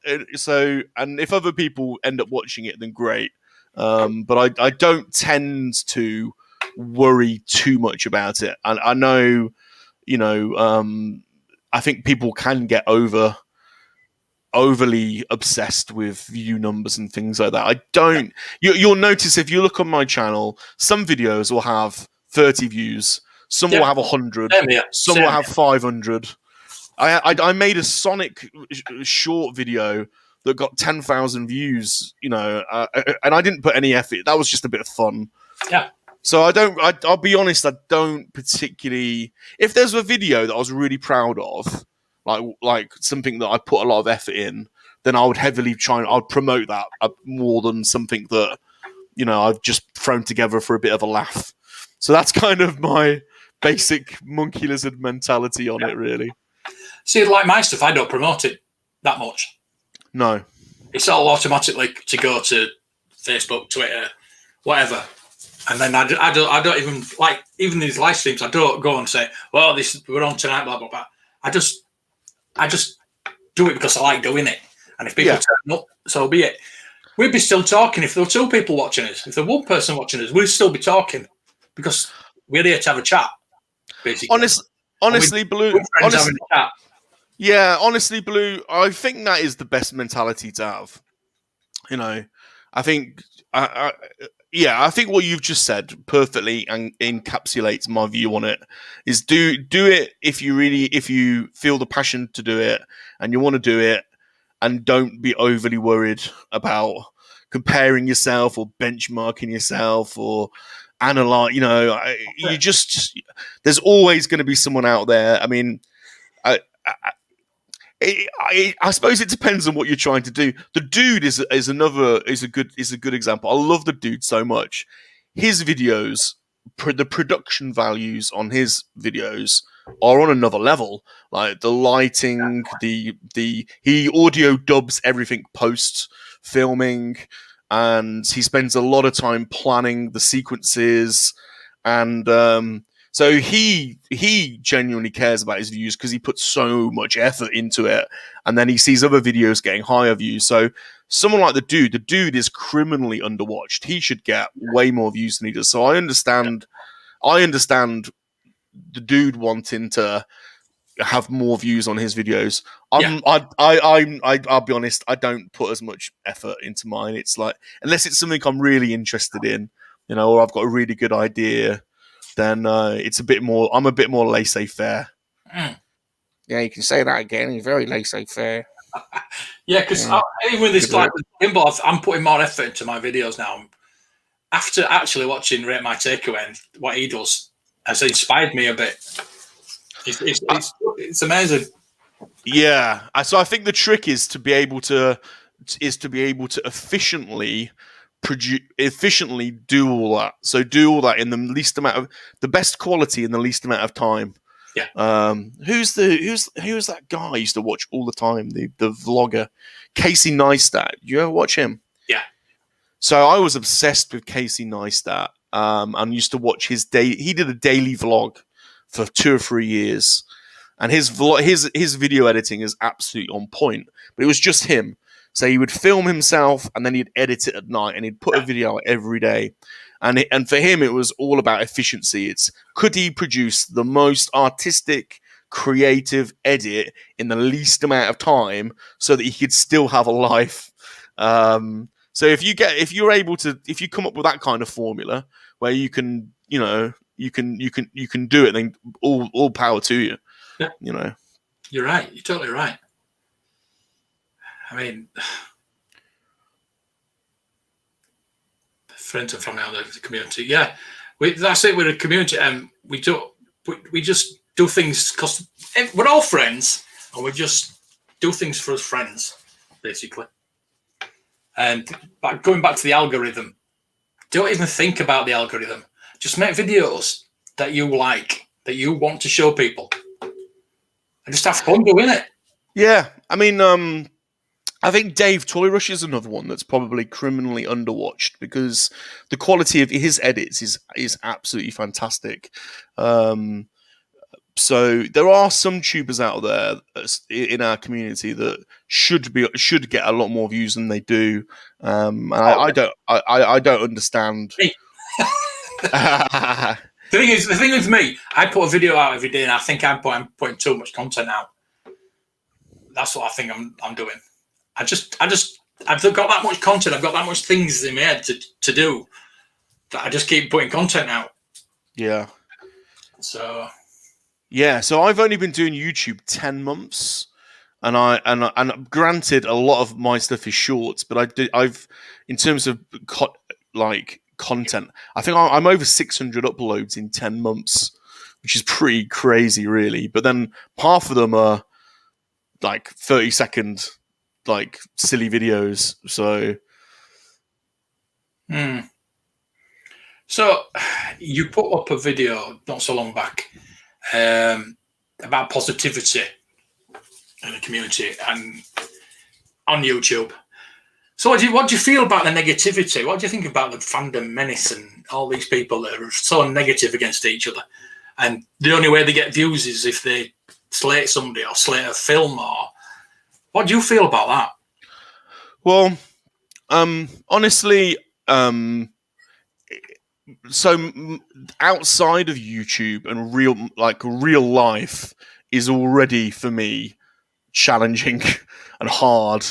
And if other people end up watching it, then great. But I don't tend to worry too much about it. And I know, I think people can get overly obsessed with view numbers and things like that. I don't. You'll notice if you look on my channel, some videos will have 30 views, some will have 100, some will have 500. I made a Sonic short video that got 10,000 views, and I didn't put any effort. That was just a bit of fun. Yeah. So I'll be honest, I don't particularly. If there's a video that I was really proud of, like something that I put a lot of effort in, then I would heavily I'd promote that more than something that, I've just thrown together for a bit of a laugh. So that's kind of my basic monkey lizard mentality on it, really. See, like my stuff, I don't promote it that much. No. It's all automatically to go to Facebook, Twitter, whatever. And then I don't even, like, even these live streams, I don't go and say, well, we're on tonight, blah, blah, blah. I just do it because I like doing it. And if people turn up, so be it. We'd be still talking if there were two people watching us. If there were one person watching us, we'd still be talking because we're here to have a chat, basically. Honestly, Blue. Honestly, Blue, I think that is the best mentality to have. I think, I think what you've just said perfectly and encapsulates my view on it. Is do it if you feel the passion to do it and you want to do it, and don't be overly worried about comparing yourself or benchmarking yourself or analyze. There's always going to be someone out there. I mean, I suppose it depends on what you're trying to do. The Dude is a good example. I love the Dude so much. His videos, the production values on his videos are on another level. Like the lighting, he audio dubs everything post filming, and he spends a lot of time planning the sequences, and so he genuinely cares about his views because he puts so much effort into it, and then he sees other videos getting higher views. So someone like the Dude is criminally underwatched. He should get way more views than he does. So I understand the Dude wanting to have more views on his videos. I'll be honest, I don't put as much effort into mine. It's like, unless it's something I'm really interested in, or I've got a really good idea, then it's a bit more. I'm a bit more laissez-faire. Yeah, you can say that again. You're very laissez-faire. Yeah, because even with this, like Gimbal, I'm putting more effort into my videos now. After actually watching Rate My Takeaway and what he does, has inspired me a bit. It's amazing. Yeah, so I think the trick is to be able to efficiently do all that. So do all that in the best quality in the least amount of time. Yeah. Who's that guy I used to watch all the time? The vlogger, Casey Neistat. You ever watch him? Yeah. So I was obsessed with Casey Neistat, and used to watch his day. He did a daily vlog for 2 or 3 years, and his video editing is absolutely on point. But it was just him. So he would film himself, and then he'd edit it at night, and he'd put a video out every day. And for him, it was all about efficiency. It's could he produce the most artistic, creative edit in the least amount of time, so that he could still have a life. So if you come up with that kind of formula where you can, you can do it, then all power to you. Yeah. You're right. You're totally right. I mean, friends and family out there in the community. Yeah, that's it. We're a community, and we just do things because we're all friends, and we just do things for us friends, basically. And going back to the algorithm, don't even think about the algorithm. Just make videos that you like, that you want to show people, and just have fun doing it. Yeah, I mean, I think Dave Toy Rush is another one that's probably criminally underwatched because the quality of his edits is absolutely fantastic. So there are some tubers out there in our community that should get a lot more views than they do. I don't understand. The thing with me, I put a video out every day, and I think I'm putting too much content out. That's what I think I'm doing. I've got that much content. I've got that much things in my head to do that I just keep putting content out. Yeah. So I've only been doing YouTube 10 months, and granted, a lot of my stuff is shorts, but I've in terms of content, I think I'm over 600 uploads in 10 months, which is pretty crazy, really. But then half of them are like 30-second. Like silly videos, so. So you put up a video not so long back about positivity in the community and on YouTube. So what do you feel about the negativity? What do you think about the fandom menace and all these people that are so negative against each other? And the only way they get views is if they slate somebody or slate a film or. What do you feel about that? Well, honestly, so outside of YouTube and real life is already for me challenging and hard,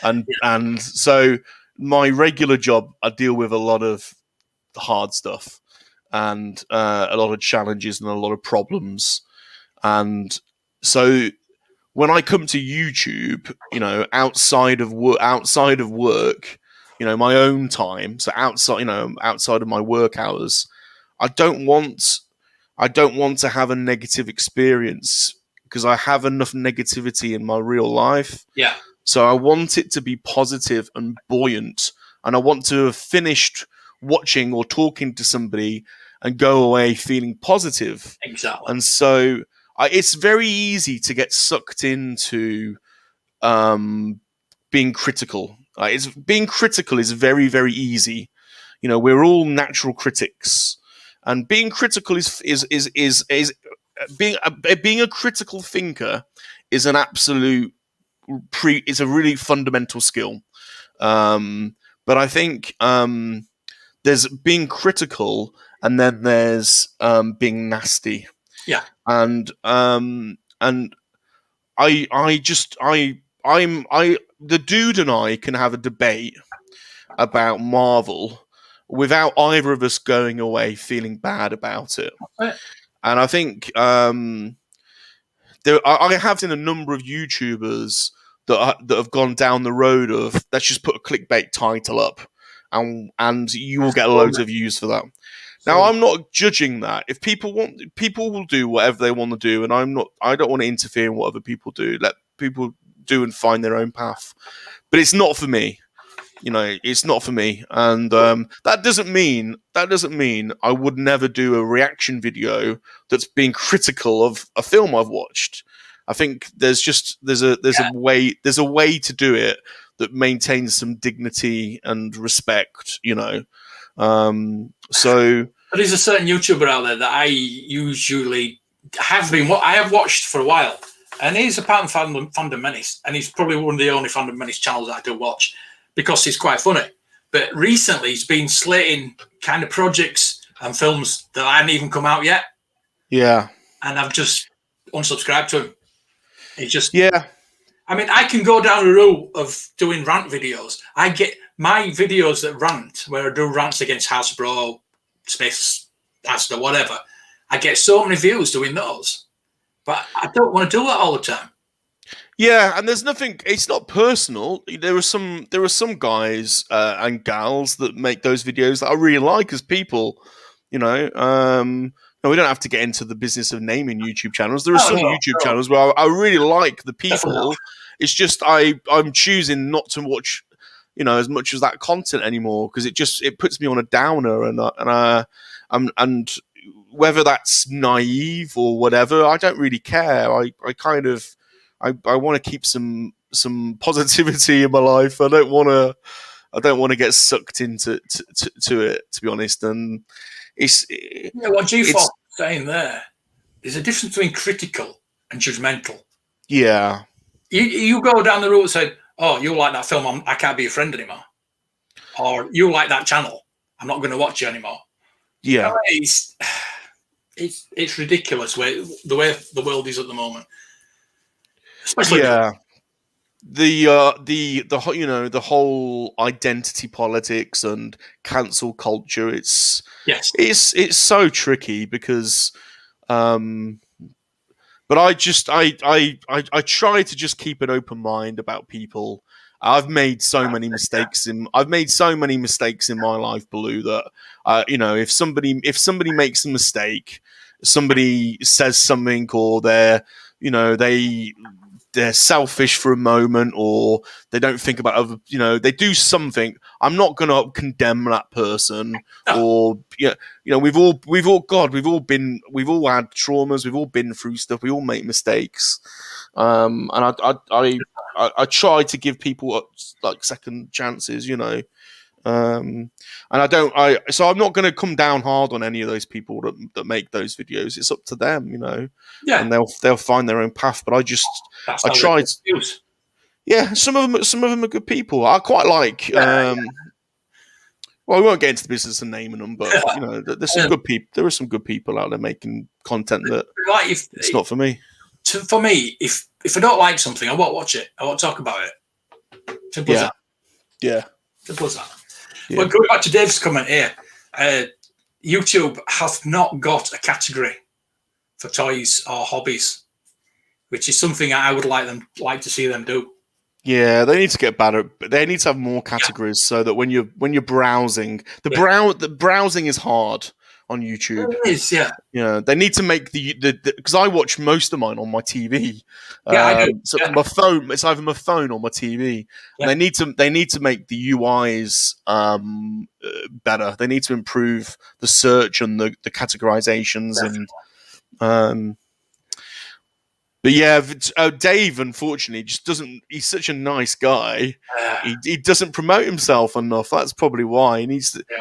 and so my regular job, I deal with a lot of hard stuff and a lot of challenges and a lot of problems, and so. When I come to YouTube, outside of work, my own time, so outside of my work hours, I don't want to have a negative experience because I have enough negativity in my real life. Yeah. So I want it to be positive and buoyant, and I want to have finished watching or talking to somebody and go away feeling positive. Exactly. And so. It's very easy to get sucked into being critical. Being critical is very, very easy. We're all natural critics, and being critical is being a critical thinker is an absolute it's a really fundamental skill. But I think there's being critical, and then there's being nasty. Yeah. And the dude and I can have a debate about Marvel without either of us going away feeling bad about it. Right. And I think I have seen a number of YouTubers that have gone down the road of let's just put a clickbait title up, and you will get loads of views for that. Now, I'm not judging that. If people will do whatever they want to do, and I don't want to interfere in what other people do. Let people do and find their own path. But it's not for me. You know, it's not for me, and that doesn't mean I would never do a reaction video that's being critical of a film I've watched. I think there's a way to do it that maintains some dignity and respect. You know, so. But there's a certain YouTuber out there that I usually I have watched for a while, and he's a part of Fandom Menace, and he's probably one of the only Fandom Menace channels that I do watch, because he's quite funny. But recently he's been slating kind of projects and films that hadn't even come out yet. Yeah. And I've just unsubscribed to him. He's just... Yeah. I mean, I can go down the route of doing rant videos. I get my videos that rant, where I do rants against Hasbro, Space, Asda, whatever. I get so many views doing those. But I don't want to do that all the time. Yeah, and there's nothing. It's not personal. There are some guys and gals that make those videos that I really like as people. You know, no, we don't have to get into the business of naming YouTube channels. There are some YouTube channels where I really like the people. It's just I'm choosing not to watch, you know, as much as that content anymore, because it puts me on a downer, and whether that's naive or whatever, I don't really care. I want to keep some positivity in my life. I don't want to get sucked into it, to be honest. And what G4's saying there, there's a difference between critical and judgmental. Yeah. You go down the road and say, oh, you like that film, I can't be your friend anymore. Or you like that channel, I'm not going to watch you anymore. Yeah. It's ridiculous the way the world is at the moment. Especially the whole identity politics and cancel culture. It's so tricky because, but I try to just keep an open mind about people. I've made so many mistakes in my life, Baloo, that if somebody makes a mistake, somebody says something, or they're selfish for a moment, or they don't think about other, they do something, I'm not going to condemn that person. Or we've all had traumas, we've all been through stuff, we all make mistakes, and I try to give people like second chances, and so I'm not going to come down hard on any of those people that make those videos. It's up to them, and they'll find their own path. But I tried. Yeah, some of them are good people. I quite like. Well, we won't get into the business of naming them, but there's some good people. There are some good people out there making content that it's not for me. For me, if I don't like something, I won't watch it. I won't talk about it. Simple as that. Yeah. Simple as that. Yeah. But going back to Dave's comment here, YouTube has not got a category for toys or hobbies, which is something I would like to see them do. Yeah, they need to get better. They need to have more categories so that when you're browsing, the browsing is hard on YouTube. It is, yeah. They need to make the because I watch most of mine on my TV. I do. So my phone, it's either my phone or my TV. And they need to make the UIs better. They need to improve the search and the categorizations. Definitely. And but yeah, Dave unfortunately just doesn't. He's such a nice guy. He doesn't promote himself enough. That's probably why he needs to. Yeah,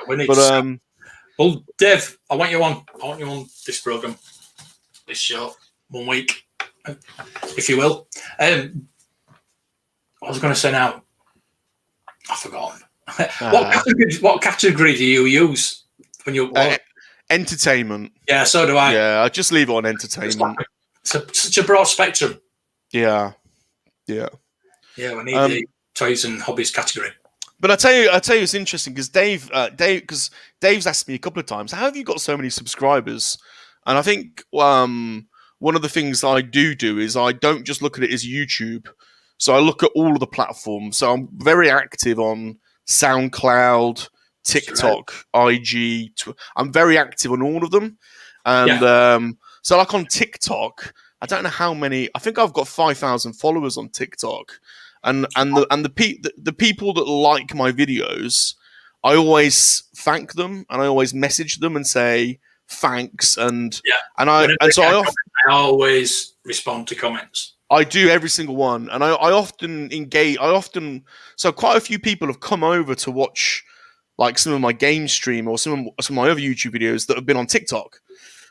well, Dave, I want you on this program, this show, 1 week, if you will. I was going to say now, I've forgotten. What category do you use when you entertainment? Yeah, so do I. Yeah, I just leave it on entertainment. It's such a broad spectrum. Yeah. We need the toys and hobbies category. But I tell you, it's interesting because Dave's asked me a couple of times, how have you got so many subscribers? And I think one of the things I do is I don't just look at it as YouTube. So I look at all of the platforms. So I'm very active on SoundCloud, TikTok, IG. I'm very active on all of them. And so like on TikTok, I don't know how many. I think I've got 5,000 followers on TikTok. and the people that like my videos, I always thank them, and I always message them and say thanks, and I always respond to comments. I do every single one, and I often engage. So quite a few people have come over to watch like some of my game stream or some of my other YouTube videos that have been on TikTok,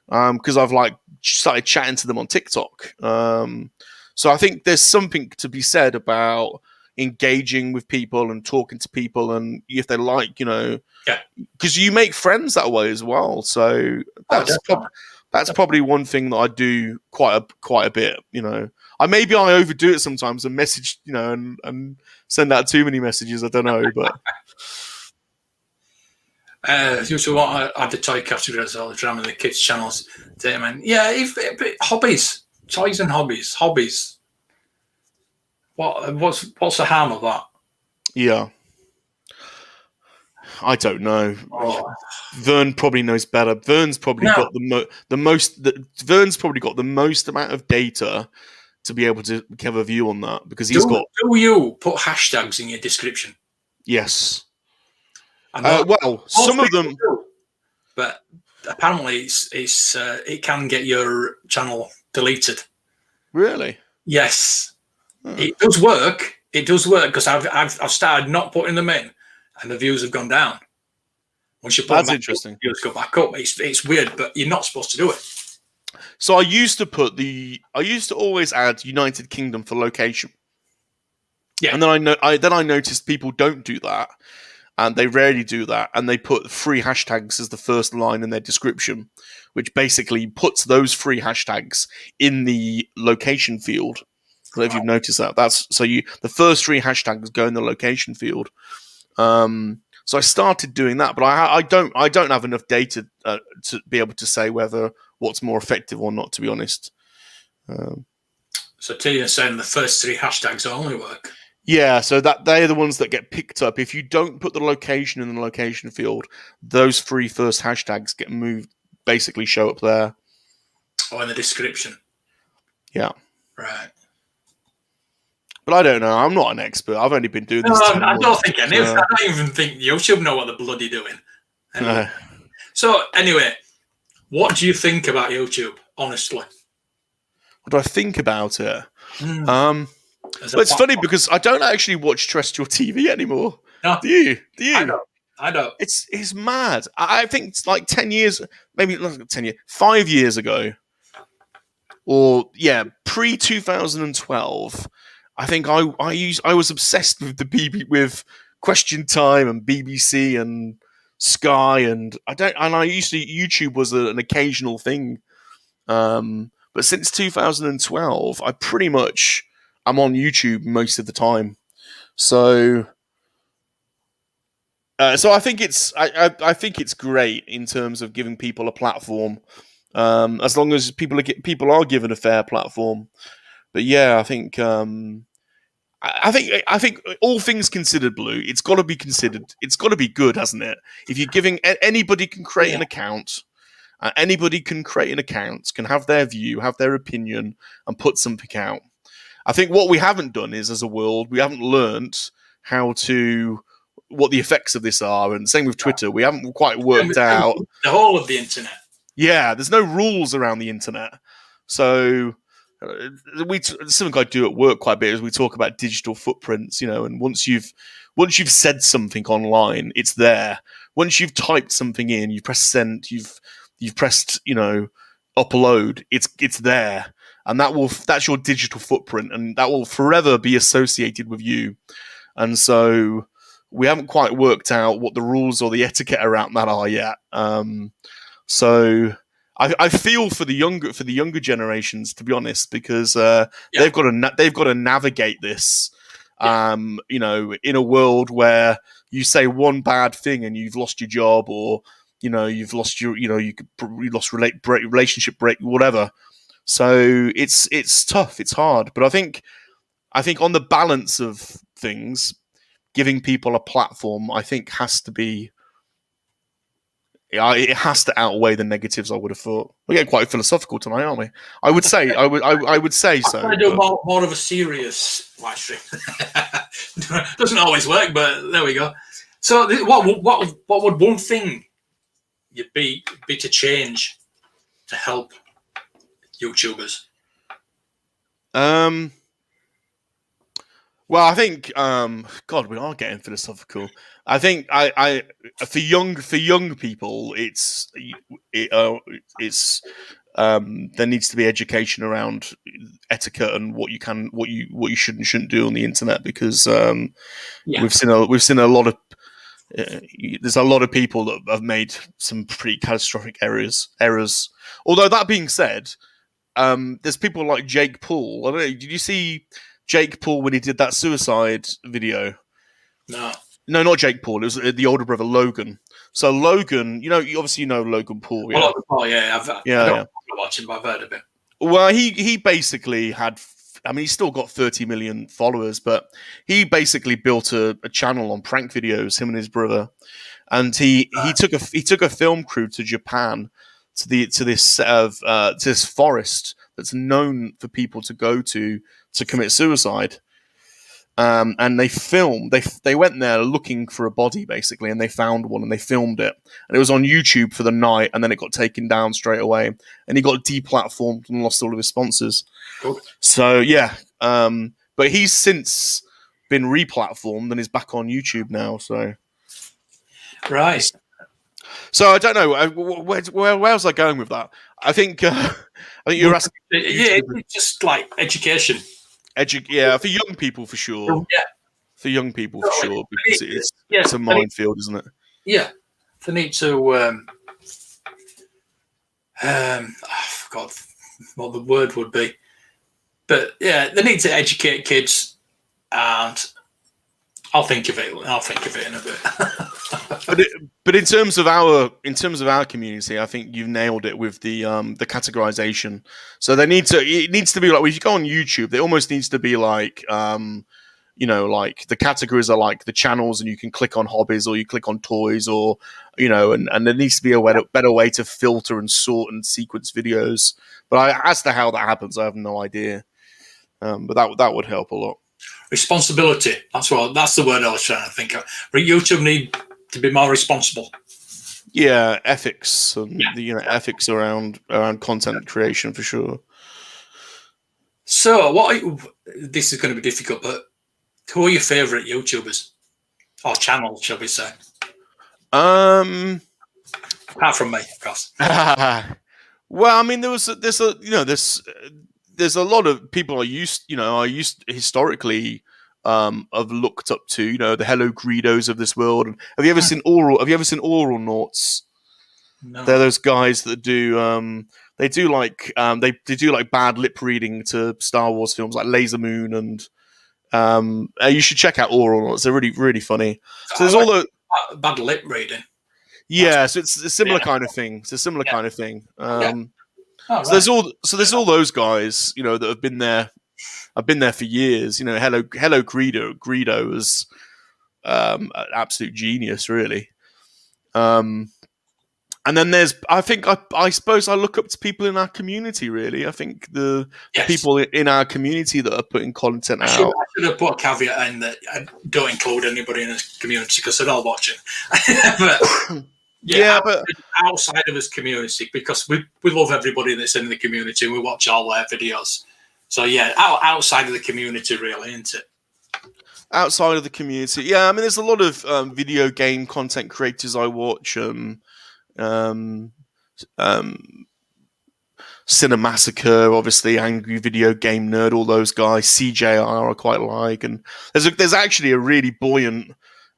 because I've like started chatting to them on TikTok. So I think there's something to be said about engaging with people and talking to people, and if they like, because you make friends that way as well. So that's probably one thing that I do quite a bit. Maybe I overdo it sometimes and message, and send out too many messages. I don't know, but. Usually what I had the toy category as well, the drama the kids channels. Hobbies, toys and hobbies. What's the harm of that? Yeah, I don't know. Vern probably knows better. Vern's probably got the most. Vern's probably got the most amount of data to be able to have a view on that, because he's got. Do you put hashtags in your description? Yes. Well, some of them. Do, but apparently, it can get your channel deleted. Really? Yes. It does work. It does work, because I've started not putting them in, and the views have gone down. Once you put That's them interesting. Up, views go back up. It's weird, but you're not supposed to do it. So I used to always add United Kingdom for location. Yeah. And then I noticed people don't do that, and they rarely do that, and they put 3 hashtags as the first line in their description, which basically puts those 3 hashtags in the location field. I don't know if you've noticed that. The first 3 hashtags go in the location field. So I started doing that, but I don't have enough data to be able to say whether what's more effective or not, to be honest. So Tina's saying the first 3 hashtags only work. Yeah, so that they're the ones that get picked up. If you don't put the location in the location field, those 3 first hashtags get moved, basically show up there. Or in the description. Yeah. Right. But I don't know. I'm not an expert. I've only been doing this. I don't think any of I don't even think YouTube know what they're bloody doing. Anyway. So anyway, what do you think about YouTube, honestly? What do I think about it? Well, it's funny because I don't actually watch terrestrial TV anymore. No. Do you? I don't. It's mad. I think it's like 10 years, maybe not 10 years, 5 years ago, or pre-2012. I think I was obsessed with with Question Time and BBC and Sky, and YouTube was an occasional thing. But since 2012, I'm on YouTube most of the time. So I think I think it's great in terms of giving people a platform, as long as people are given a fair platform. But yeah, I think all things considered, Blue, it's got to be considered. It's got to be good, hasn't it? If you're giving anybody can create an account. Anybody can create an account, can have their view, have their opinion, and put something out. I think what we haven't done is, as a world, we haven't learnt what the effects of this are. And same with Twitter, we haven't quite worked out the whole of the internet. Yeah, there's no rules around the internet. So something I do at work quite a bit is we talk about digital footprints, and once you've said something online, it's there. Once you've typed something in, you press send, you've pressed, upload, it's there. And that's your digital footprint, and that will forever be associated with you. And so we haven't quite worked out what the rules or the etiquette around that are yet. So I feel for the younger generations, to be honest, because they've got to navigate this. In a world where you say one bad thing and you've lost your job, or you've lost relationship break, whatever. So it's tough, it's hard, but I think on the balance of things, giving people a platform, I think has to be yeah, it has to outweigh the negatives. I would have thought. We're getting quite philosophical tonight, aren't we? I would say so. I do more of a serious live stream. Doesn't always work, but there we go. So, what would one thing you'd be to change to help YouTubers? Well, I think, God, we are getting philosophical. I think for young people, there needs to be education around etiquette and what you should and shouldn't do on the internet, because we've seen a lot of there's a lot of people that have made some pretty catastrophic errors. Although that being said, there's people like Jake Paul. I don't know. Did you see Jake Paul when he did that suicide video? No, not Jake Paul. It was the older brother Logan. So Logan, you obviously know Logan Paul. Yeah, I don't watch him, but I've heard of it. Well, he basically had. I mean, he's still got 30 million followers, but he basically built a channel on prank videos. Him and his brother, and he took a film crew to Japan to this forest that's known for people to go to commit suicide. And they filmed. They went there looking for a body, basically, and they found one, and they filmed it. And it was on YouTube for the night, and then it got taken down straight away. And he got deplatformed and lost all of his sponsors. Cool. So yeah, but he's since been replatformed and is back on YouTube now. So right. So I don't know where was I going with that. I think you're asking. Yeah, it's just like education. For young people for sure. Yeah, for young people for sure, because it's a minefield, isn't it? Yeah, they need to. I forgot what the word would be, but yeah, they need to educate kids, and I'll think of it in a bit. But in terms of our community, I think you've nailed it with the categorization. So it needs to be like, if you go on YouTube, it almost needs to be like like the categories are like the channels, and you can click on hobbies or you click on toys, or and there needs to be a better way to filter and sort and sequence videos. But as to how that happens, I have no idea. But that would help a lot. Responsibility. That's the word I was trying to think of. YouTube need to be more responsible. Yeah, ethics and ethics around content creation for sure. So this is going to be difficult, but who are your favourite YouTubers or channels, shall we say? Apart from me, of course. Well, I mean, there's a lot of people I used historically have looked up to, the Hello Greedos of this world. And have you ever seen Oral Noughts? No. They're those guys that do they do like bad lip reading to Star Wars films like Laser Moon, and you should check out Oral Noughts. They're really, really funny. So there's all the bad lip reading. Yeah, so it's a similar kind of thing. It's a similar kind of thing. Right. So there's all those guys, that have been there. I've been there for years. Hello Greedo was an absolute genius, really. And then I suppose I look up to people in our community, really. I think the people in our community that are putting content out. I should have put a caveat in that I don't include anybody in this community because they're all watching. But outside of this community, because we love everybody that's in the community and we watch all their videos. So outside of the community, really, isn't it? Outside of the community, yeah. I mean, there's a lot of video game content creators I watch. Cinemassacre, obviously, Angry Video Game Nerd, all those guys. CJR I quite like, and there's actually a really buoyant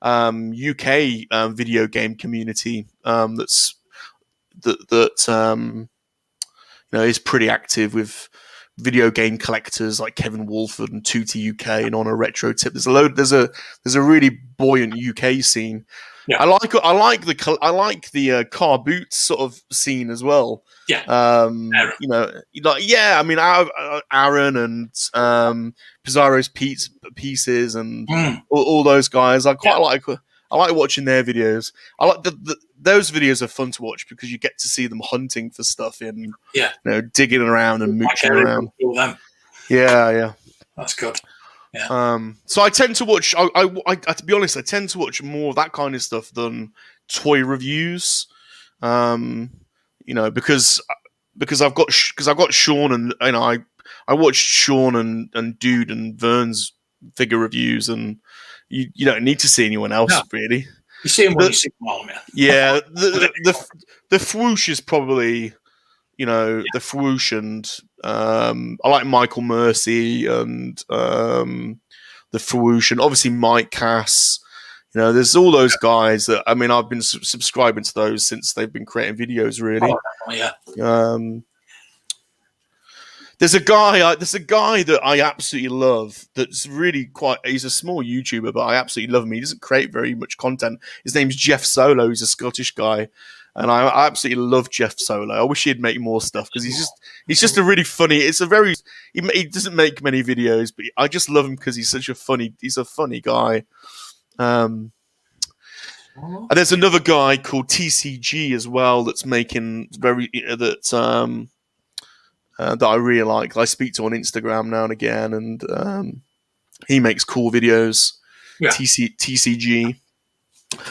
UK video game community that is pretty active with video game collectors like Kevin Wolford and Tutti UK and On a Retro Tip. There's a really buoyant UK scene. Yeah. I like the car boots sort of scene as well. Yeah. I mean, Aaron and Pizarro's Pieces and all those guys. I quite I like watching their videos. I like those videos are fun to watch because you get to see them hunting for stuff and digging around and mooching around. Yeah. That's good. Yeah. So I tend to watch. To be honest, I tend to watch more of that kind of stuff than toy reviews. Because I've got Sean and I watched Sean and Dude and Vern's figure reviews, and you don't need to see anyone else really. You see them when you see them all, man. Yeah, the Fwoosh is probably the Fwoosh, and I like Michael Mercy and the Fwoosh, and obviously Mike Cass. There's all those guys that I've been subscribing to those since they've been creating videos. Really, There's a guy that I absolutely love. That's really he's a small YouTuber, but I absolutely love him. He doesn't create very much content. His name's Jeff Solo. He's a Scottish guy, and I absolutely love Jeff Solo. I wish he'd make more stuff because he's just a really funny. He doesn't make many videos, but I just love him because he's a funny guy. And there's another guy called TCG as well that's making that I really like. I speak to on Instagram now and again, and he makes cool videos. Yeah. TCG.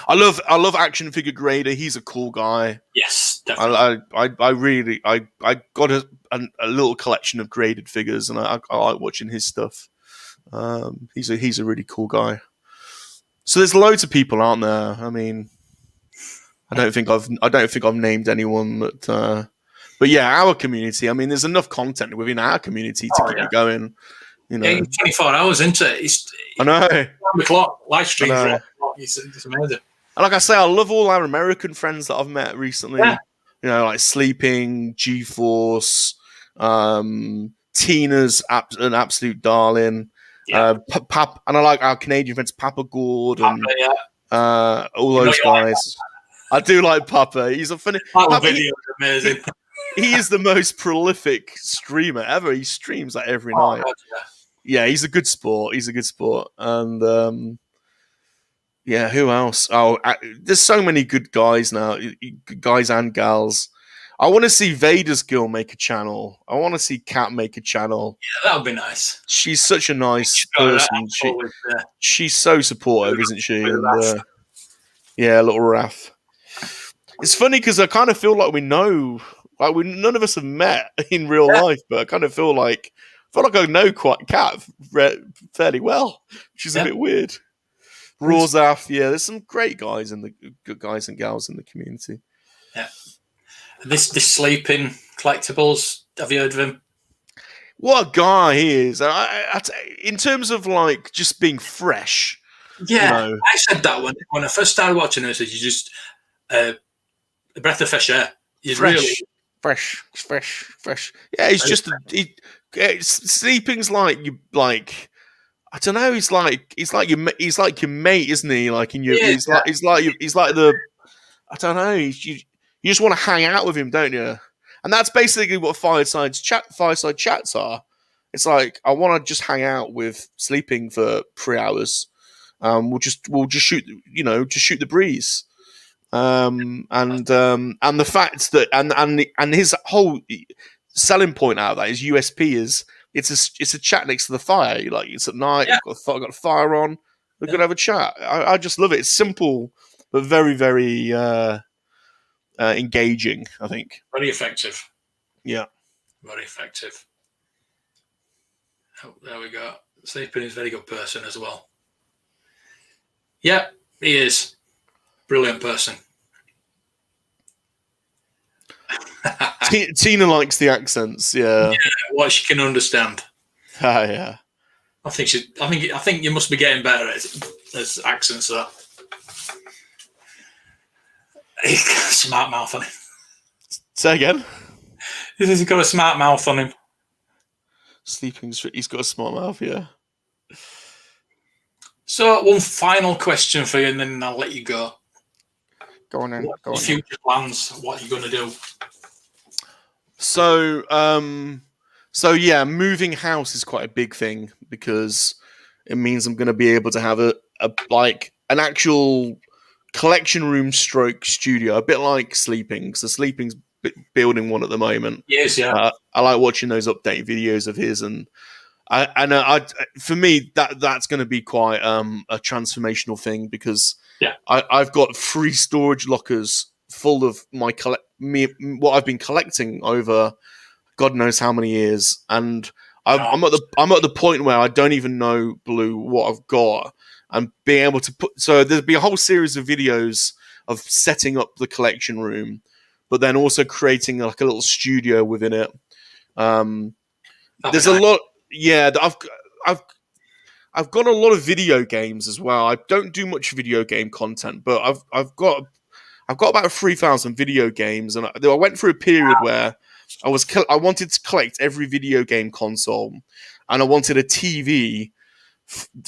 I love Action Figure Grader. He's a cool guy. Yes, definitely. I got a little collection of graded figures, and I like watching his stuff. He's a really cool guy. So there's loads of people, aren't there? I don't think I've named anyone that. But yeah, our community. There's enough content within our community to keep it going. 24 hours into it. I know. 1 o'clock live stream. It's amazing. And like I say, I love all our American friends that I've met recently. Yeah. Like Sleeping, G-Force, Tina's an absolute darling. Yeah. And I like our Canadian friends, Papa Gord and all those guys. I do like Papa. He's a funny. Video is amazing. He is the most prolific streamer ever. He streams like every night. God, yeah, he's a good sport. And who else? There's so many good guys now, guys and gals. I want to see Vader's girl make a channel. I want to see Kat make a channel. Yeah, that would be nice. She's such a nice person. She's so supportive, isn't she? And, little Raph. It's funny because I kind of feel like we know, none of us have met in real life, but I kind of feel like I know Kat fairly well, which is a bit weird. Rozaf, there's some great guys and gals in the community. Yeah. This Sleeping Collectibles, have you heard of him? What a guy he is. In terms of like just being fresh. Yeah, I said that when I first started watching him. I said, you just a breath of fresh air. He's fresh. Yeah, he's just Sleeping's like I don't know. He's like your mate, isn't he? Like in your, he's like the I don't know. You just want to hang out with him, don't you? And that's basically what fireside chats are. It's like I want to just hang out with Sleeping for 3 hours. We'll just shoot, shoot the breeze. And the fact that and his whole selling point out of that, his USP is it's a chat next to the fire. Like it's at night, I've got a fire on. We're gonna have a chat. I just love it. It's simple but very, very engaging. I think very effective. Yeah, very effective. Oh, there we go. Sleeping is a very good person as well. Yeah, he is. Brilliant person. Tina likes the accents. Yeah, what she can understand. Yeah. I think you must be getting better at accents. That he's got a smart mouth on him. Say again. He's got a smart mouth on him. Sleeping's. He's got a smart mouth. Yeah. So one final question for you, and then I'll let you go. Go on then. Your future plans? What are you going to do? So yeah, moving house is quite a big thing because it means I'm going to be able to have an actual collection room stroke studio, a bit like Sleeping. So Sleeping's building one at the moment. Yes, yeah. I like watching those update videos of his, and for me that's going to be quite a transformational thing, because I've got 3 storage lockers full of what I've been collecting over God knows how many years, and I'm at the point where I don't even know, Blue, what I've got, and being able to so there'll be a whole series of videos of setting up the collection room, but then also creating like a little studio within it. There's a lot. Yeah, I've got a lot of video games as well. I don't do much video game content, but I've got about 3,000 video games, and I went through a period where I wanted to collect every video game console, and I wanted a TV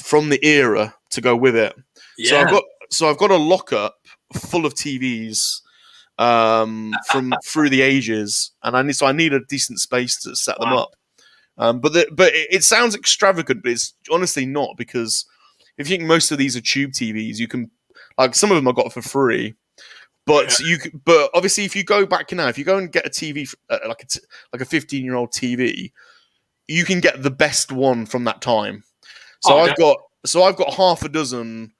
from the era to go with it. Yeah. So I've got a lockup full of TVs from through the ages, and I need a decent space to set them up. But it sounds extravagant, but it's honestly not, because if you think most of these are tube TVs, you can, like, some of them I got for free, but but obviously if you go back now, if you go and get a TV like a 15-year-old TV, you can get the best one from that time. So I've got half a dozen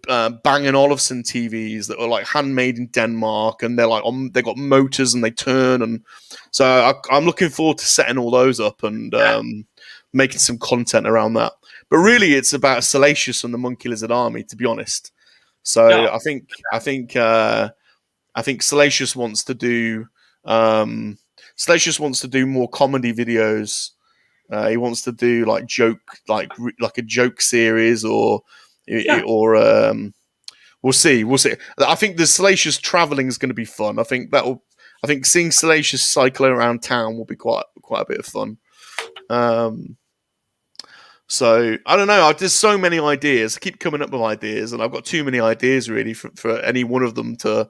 Bang & Olufsen TVs that are like handmade in Denmark, and they're like they got motors and they turn, and so I'm looking forward to setting all those up and making some content around that. But really, it's about Salacious and the Monkey Lizard Army, to be honest. So I think Salacious wants to do more comedy videos. He wants to do like a joke series, or we'll see. I think the Salacious traveling is going to be fun. I think seeing Salacious cycling around town will be quite a bit of fun. So I don't know. There's so many ideas. I keep coming up with ideas, and I've got too many ideas really for any one of them to,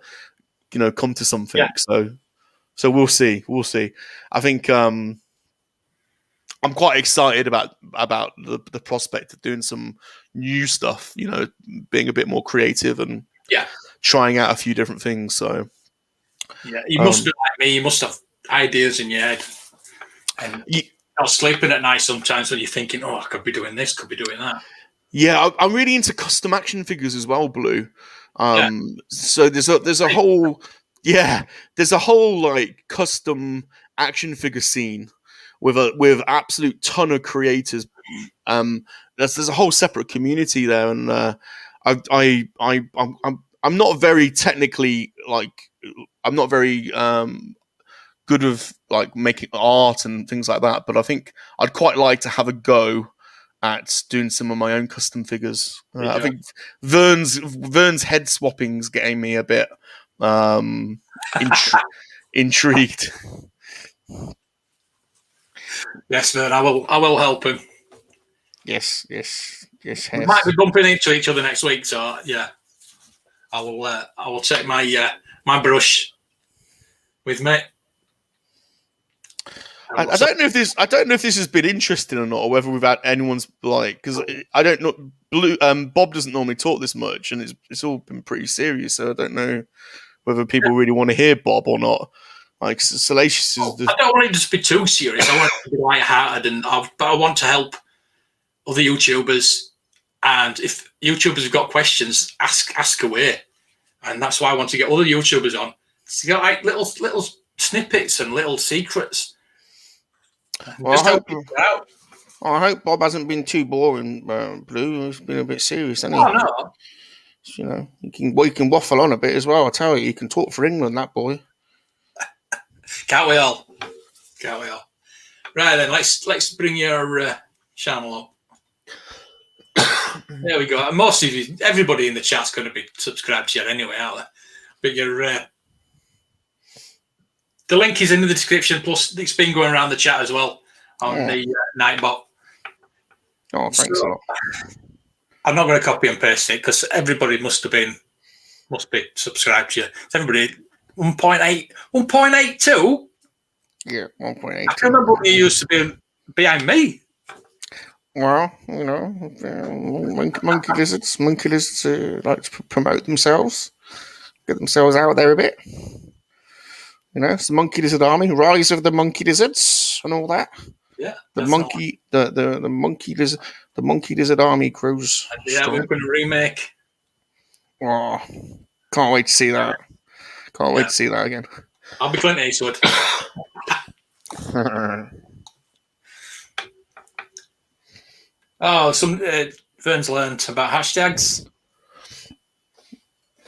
come to something. Yeah. So we'll see. I think I'm quite excited about the prospect of doing some new stuff. Being a bit more creative and trying out a few different things. So you must be like me. You must have ideas in your head, and not sleeping at night sometimes when you're thinking, "Oh, I could be doing this, could be doing that." Yeah, I'm really into custom action figures as well, Blue. So there's a whole like custom action figure scene with absolute ton of creators. There's a whole separate community there, and I'm not very technically I'm not very good of like making art and things like that, but I think I'd quite like to have a go at doing some of my own custom figures. I think Vern's head swapping's getting me a bit intrigued. Yes, Vern, I will help him. Yes. We might be bumping into each other next week, so yeah, I will take my my brush with me. I don't know if this has been interesting or not, or whether we've had anyone's because I don't know. Bob doesn't normally talk this much, and it's all been pretty serious. So I don't know whether people really want to hear Bob or not. Like Salacious is. I don't want it to just be too serious. I want it to be light-hearted, but I want to help other YouTubers. And if YouTubers have got questions, ask away. And that's why I want to get other YouTubers on. To get like little snippets and little secrets. Well, I hope Bob hasn't been too boring, Blue. He's been a bit serious, hasn't he? Oh, no. He can waffle on a bit as well. I tell you, he can talk for England, that boy. Can't we all? Right then, let's bring your channel up. There we go. And most of you, everybody in the chat's going to be subscribed to you anyway, aren't they? But the link is in the description. Plus, it's been going around the chat as well on the Nightbot. Oh, thanks a lot. I'm not going to copy and paste it because everybody must be subscribed to you. It's everybody 1.82. Yeah, 1.8. I can remember when you used to be behind me. Well, monkey lizards like to promote themselves, get themselves out there a bit. It's the monkey lizard army, rise of the monkey lizards, and all that. Yeah, the monkey lizard army grows. Yeah, we're going to remake. Oh, can't wait to see that. Can't wait to see that again. I'll be Clint Eastwood. Oh, Vern's learned about hashtags.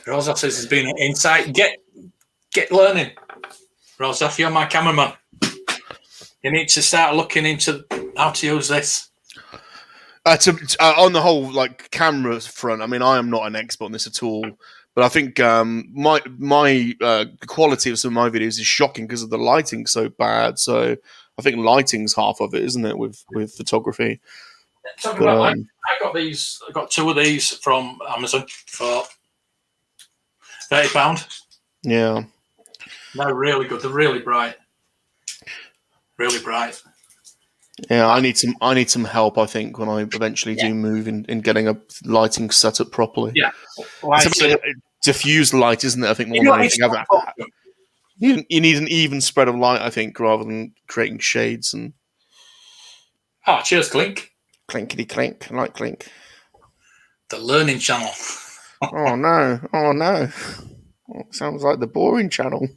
Rosa says there's been an insight. Get learning. Rosa, you're my cameraman. You need to start looking into how to use this. On the whole, like camera front, I mean, I am not an expert on this at all. But I think my quality of some of my videos is shocking because of the lighting so bad. So I think lighting's half of it, isn't it, with photography? Talking about I got these. I got 2 of these from Amazon for £30. Yeah, they're really good. They're really bright. Really bright. Yeah, I need some help. I think when I eventually do move in getting a lighting set up properly. Yeah, it's a diffused light, isn't it? I think more than anything. You need an even spread of light, I think, rather than creating shades and. Oh, cheers, Clink. Clinkety clink, I like clink. The learning channel. Oh no! Oh no! Sounds like the boring channel.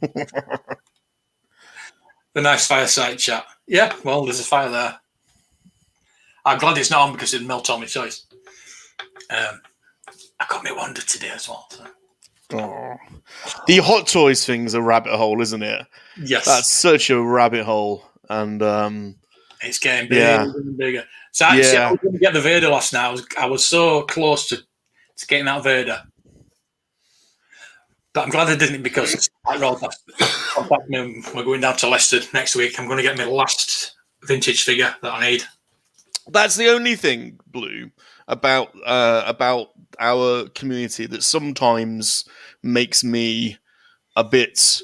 The nice fireside chat. Yeah, well, there's a fire there. I'm glad it's not on because it'd melt on my choice. I got me Wonder today as well. So. Oh. The Hot Toys thing's a rabbit hole, isn't it? Yes. That's such a rabbit hole. And it's getting bigger and bigger. So actually, I was going to get the Vader last night. I was so close to getting that Vader. But I'm glad I didn't because we're going down to Leicester next week. I'm going to get my last vintage figure that I need. That's the only thing, Blue, about our community that sometimes makes me a bit,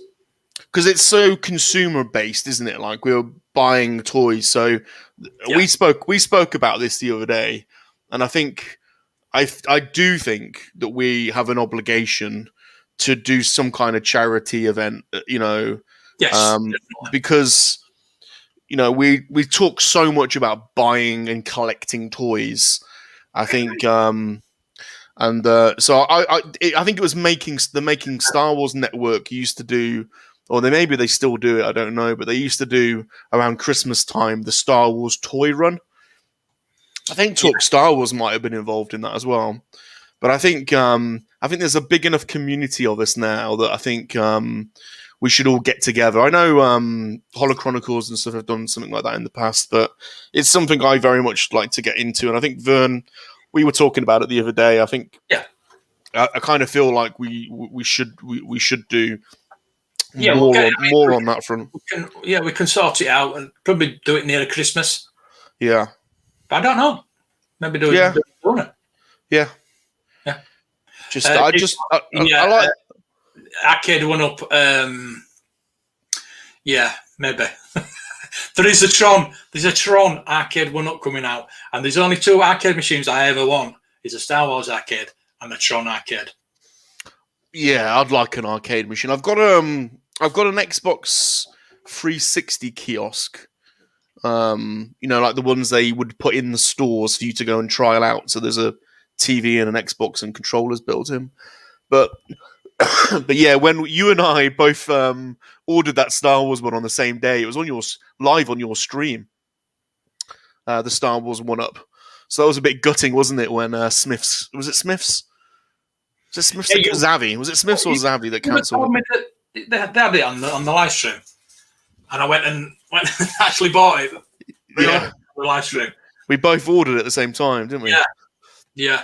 because it's so consumer based, isn't it? Like we're buying toys. So we spoke about this the other day, and I think I do think that we have an obligation to do some kind of charity event, Yes, because we talk so much about buying and collecting toys. I think, so I think it was Making Star Wars Network used to do, or maybe they still do it. I don't know, but they used to do around Christmas time the Star Wars toy run. I think Talk Star Wars might have been involved in that as well. But I think there's a big enough community of us now that I think we should all get together. I know Holo Chronicles and stuff have done something like that in the past, but it's something I very much like to get into. And I think Vern, we were talking about it the other day. I think I kind of feel like we should do more on that front. We can sort it out and probably do it near Christmas. Yeah, but I don't know. Maybe do it. Yeah. I like Arcade 1-Up. Maybe there's a Tron Arcade 1-Up coming out, and there's only 2 arcade machines I ever want. It's a Star Wars arcade and a Tron arcade. Yeah, I'd like an arcade machine. I've got an Xbox 360 kiosk. Like the ones they would put in the stores for you to go and trial out. So there's a TV and an Xbox and controllers built in. But yeah, when you and I both ordered that Star Wars one on the same day, it was on live on your stream. The Star Wars 1-Up. So that was a bit gutting, wasn't it? When Smiths was it Smiths? Was it Smiths? Zavvi? Was it Smiths or Zavvi that cancelled? They had it on the live stream, and I went and actually bought it. The live stream. We both ordered it at the same time, didn't we? Yeah,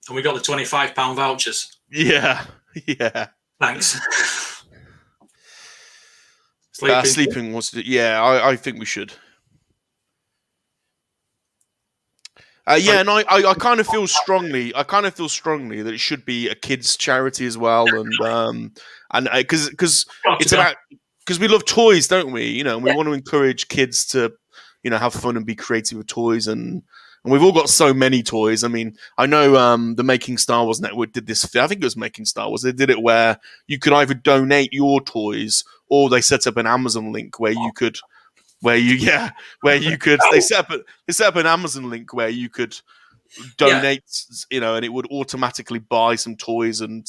and we got the £25 vouchers. Yeah. Thanks. Sleeping was. I think we should. And I kind of feel strongly. That it should be a kids' charity as well, and because it's because we love toys, don't we? And we want to encourage kids to have fun and be creative with toys, and And we've all got so many toys. I mean, I know the Making Star Wars Network did this. I think it was Making Star Wars. They did it where you could either donate your toys or they set up an Amazon link where you could, they set up an Amazon link where you could donate, and it would automatically buy some toys and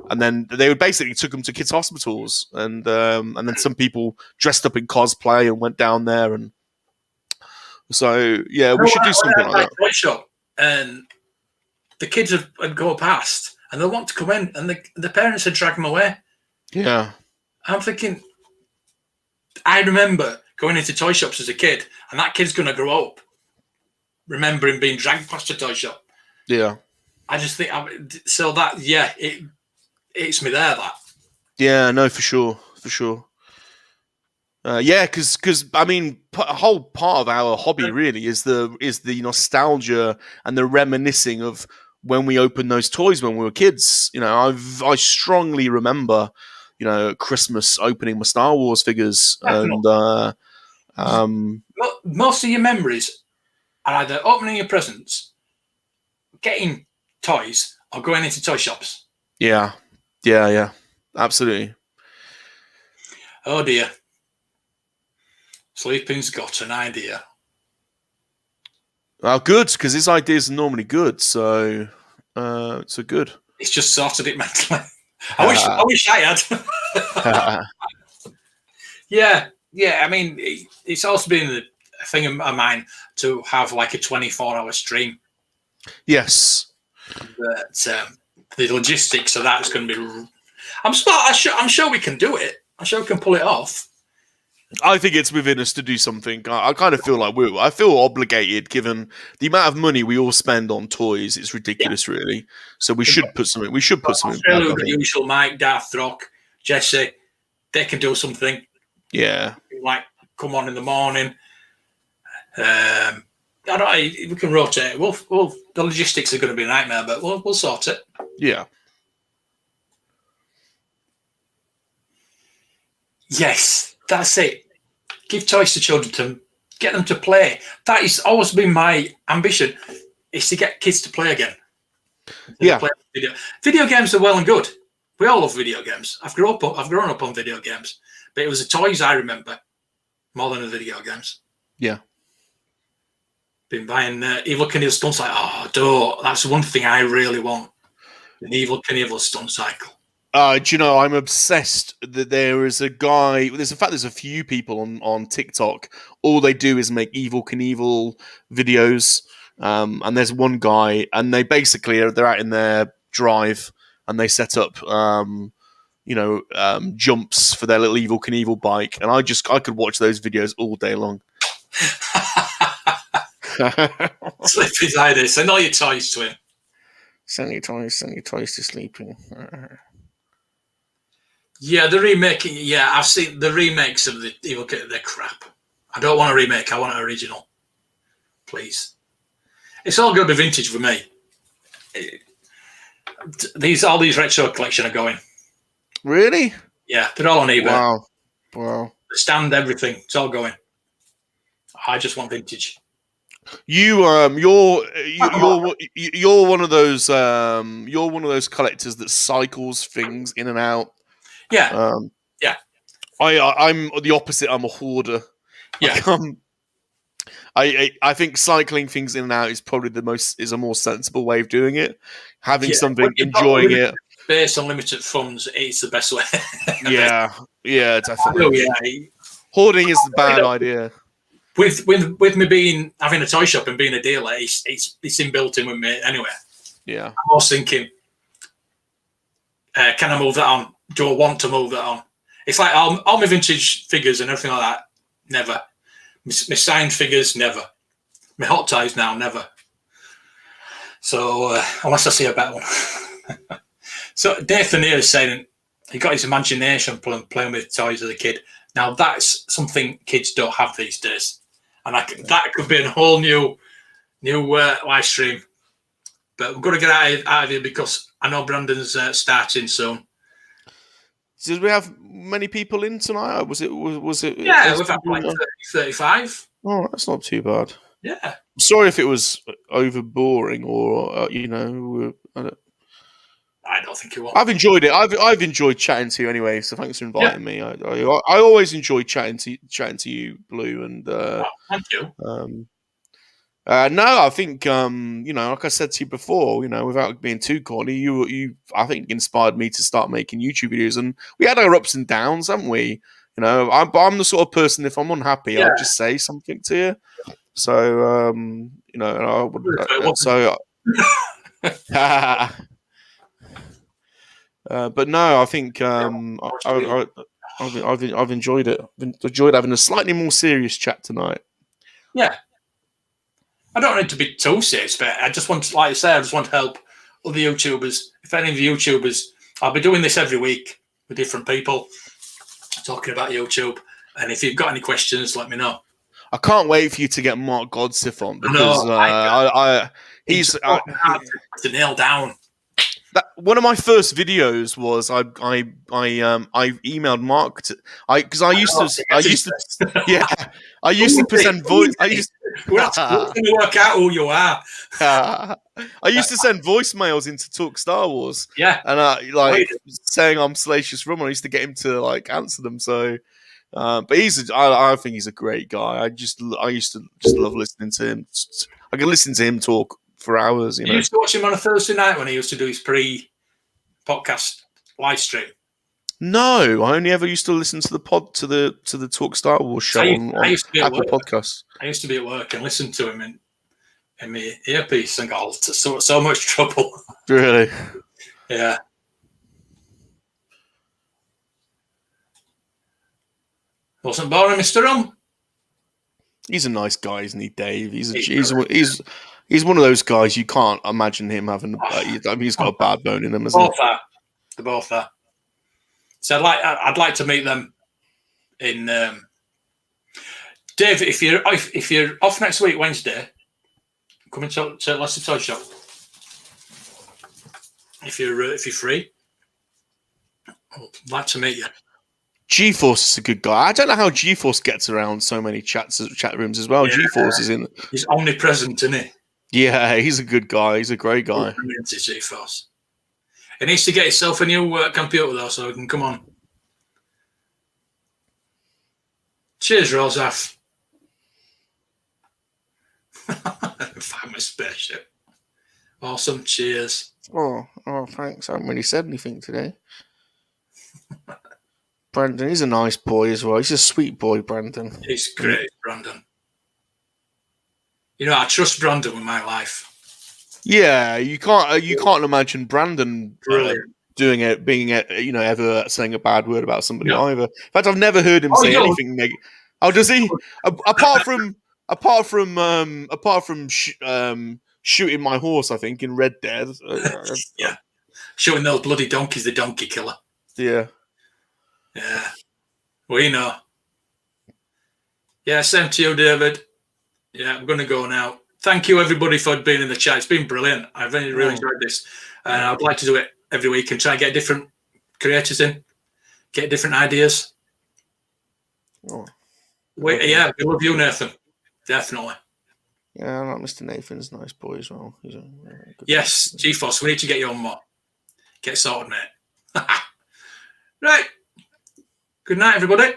then they would basically took them to kids' hospitals and then some people dressed up in cosplay and went down there and. So we should do something like that. Toy shop and the kids would go past and they want to come in and the parents would drag them away. Yeah, I'm thinking. I remember going into toy shops as a kid, and that kid's going to grow up remembering being dragged past a toy shop. Yeah, I just think it's me there. That. Yeah, no, for sure. Because I mean, a whole part of our hobby really is the nostalgia and the reminiscing of when we opened those toys when we were kids. I strongly remember, at Christmas opening my Star Wars figures, and most of your memories are either opening your presents, getting toys, or going into toy shops. Yeah, absolutely. Oh dear. Sleeping's got an idea. Oh, good, because his ideas are normally good, so good. It's just sorted it mentally. I wish I had. Yeah. I mean, it's also been a thing of mine to have like a 24-hour stream. Yes. But the logistics of that is going to be. I'm sure we can do it. I'm sure we can pull it off. I think it's within us to do something. I kind of feel like I feel obligated given the amount of money we all spend on toys. It's ridiculous, really. So we should put something. We should put something. The usual Mike, Darth Rock, Jesse, they can do something. Yeah, like come on in the morning. I don't know. We can rotate. We'll the logistics are going to be a nightmare, but we'll sort it. Yeah. Yes. That's it. Give toys to children to get them to play. That has always been my ambition, is to get kids to play again. Play video games are well and good. We all love video games. I've grown up on video games, but it was the toys I remember more than the video games. Yeah. Been buying Evil Knievel stunt cycle. That's one thing I really want. An Evil Knievel stunt cycle. I'm obsessed that there is a guy. There's a few people on TikTok. All they do is make Evil Knievel videos, and there's one guy, and they basically they're out in their drive, and they set up, jumps for their little Evil Knievel bike, and I could watch those videos all day long. Sleep his idea. Send all your toys to him. Send your toys to sleeping. Yeah, the remaking. Yeah, I've seen the remakes of the Evil Knievel. They're crap. I don't want a remake. I want an original. Please. It's all going to be vintage for me. All these retro collection are going. Really? Yeah, they're all on eBay. Wow. The stand, everything. It's all going. I just want vintage. You're one of those collectors that cycles things in and out. Yeah. I'm the opposite. I'm a hoarder. Yeah. I think cycling things in and out is probably a more sensible way of doing it. Having something, enjoying it. Based on limited funds, it's the best way. Yeah, definitely. Hoarding is the bad idea. With me having a toy shop and being a dealer, it's inbuilt in with me anyway. Yeah. I was thinking, can I move that on? Do I want to move that on? It's like all my vintage figures and everything like that. Never. My signed figures, never. My hot toys now, never. So unless I see a better one. So Nathan here is saying he got his imagination playing with toys as a kid. Now that's something kids don't have these days, and that could be a whole new live stream. But we're going to get out of here because I know Brandon's starting soon. Did we have many people in tonight? Or was it? Yeah, we've had like 30, 35. Oh, that's not too bad. Yeah. Sorry if it was over boring or I don't think it will. I've enjoyed it. I've enjoyed chatting to you anyway. So thanks for inviting me. I always enjoy chatting to you, Blue. And thank you. No, I think like I said to you before, without being too corny, you I think inspired me to start making YouTube videos, and we had our ups and downs, haven't we? I'm the sort of person, if I'm unhappy, I'll just say something to you. So I would. But no, I think I've enjoyed it. I've enjoyed having a slightly more serious chat tonight. Yeah. I don't want it to be too serious, but I just want, like I say, I just want to help other YouTubers. If any of the YouTubers, I'll be doing this every week with different people talking about YouTube. And if you've got any questions, let me know. I can't wait for you to get Mark Godsiff on because he's hard to nail down. One of my first videos was I emailed Mark because I used to present voice. We're going to work out who you are. I used to send voicemails into Talk Star Wars. Yeah, and saying I'm Salacious Rum. I used to get him to answer them. So, but I think he's a great guy. I used to just love listening to him. I can listen to him talk for hours. You used to watch him on a Thursday night when he used to do his pre-podcast live stream. No, I only ever used to listen to the Talk Star Wars show on Apple Podcasts. I used to be at work and listen to him in my earpiece and got into so much trouble. Really? Yeah. Wasn't boring, Mr. Rum. He's a nice guy, isn't he, Dave? He's one of those guys you can't imagine him having. He's got a bad bone in him, hasn't he? They're both there. So I'd like to meet them in. Dave, if you're off next week Wednesday, come and talk to Leicester Toy Shop. If you're free, I'd like to meet you. GeForce is a good guy. I don't know how GeForce gets around so many chat rooms as well. Yeah. GeForce is in. He's omnipresent, isn't he? Yeah, he's a good guy. He's a great guy. GeForce. He needs to get himself a new computer though, so he can come on. Cheers, Rosaf. Found my spaceship. Awesome. Cheers. Oh, thanks. I haven't really said anything today. Brandon, he's a nice boy as well. He's a sweet boy, Brandon. He's great, Brandon. I trust Brandon with my life. Yeah, you can't imagine Brandon doing it, being ever saying a bad word about somebody either. In fact, I've never heard him say anything negative. Oh, does he? apart from shooting my horse, I think in Red Dead. Yeah, shooting those bloody donkeys, the donkey killer. Yeah. Yeah, we know. Yeah, same to you, David. Yeah, I'm going to go now. Thank you, everybody, for being in the chat. It's been brilliant. I've really enjoyed this. And I'd like to do it every week and try and get different creators in, get different ideas. Oh. We love you, Nathan. Definitely. Yeah, I like Mr. Nathan's a nice boy as well. He's a yes, GeForce, we need to get you on more. Get sorted, mate. Right. Good night, everybody.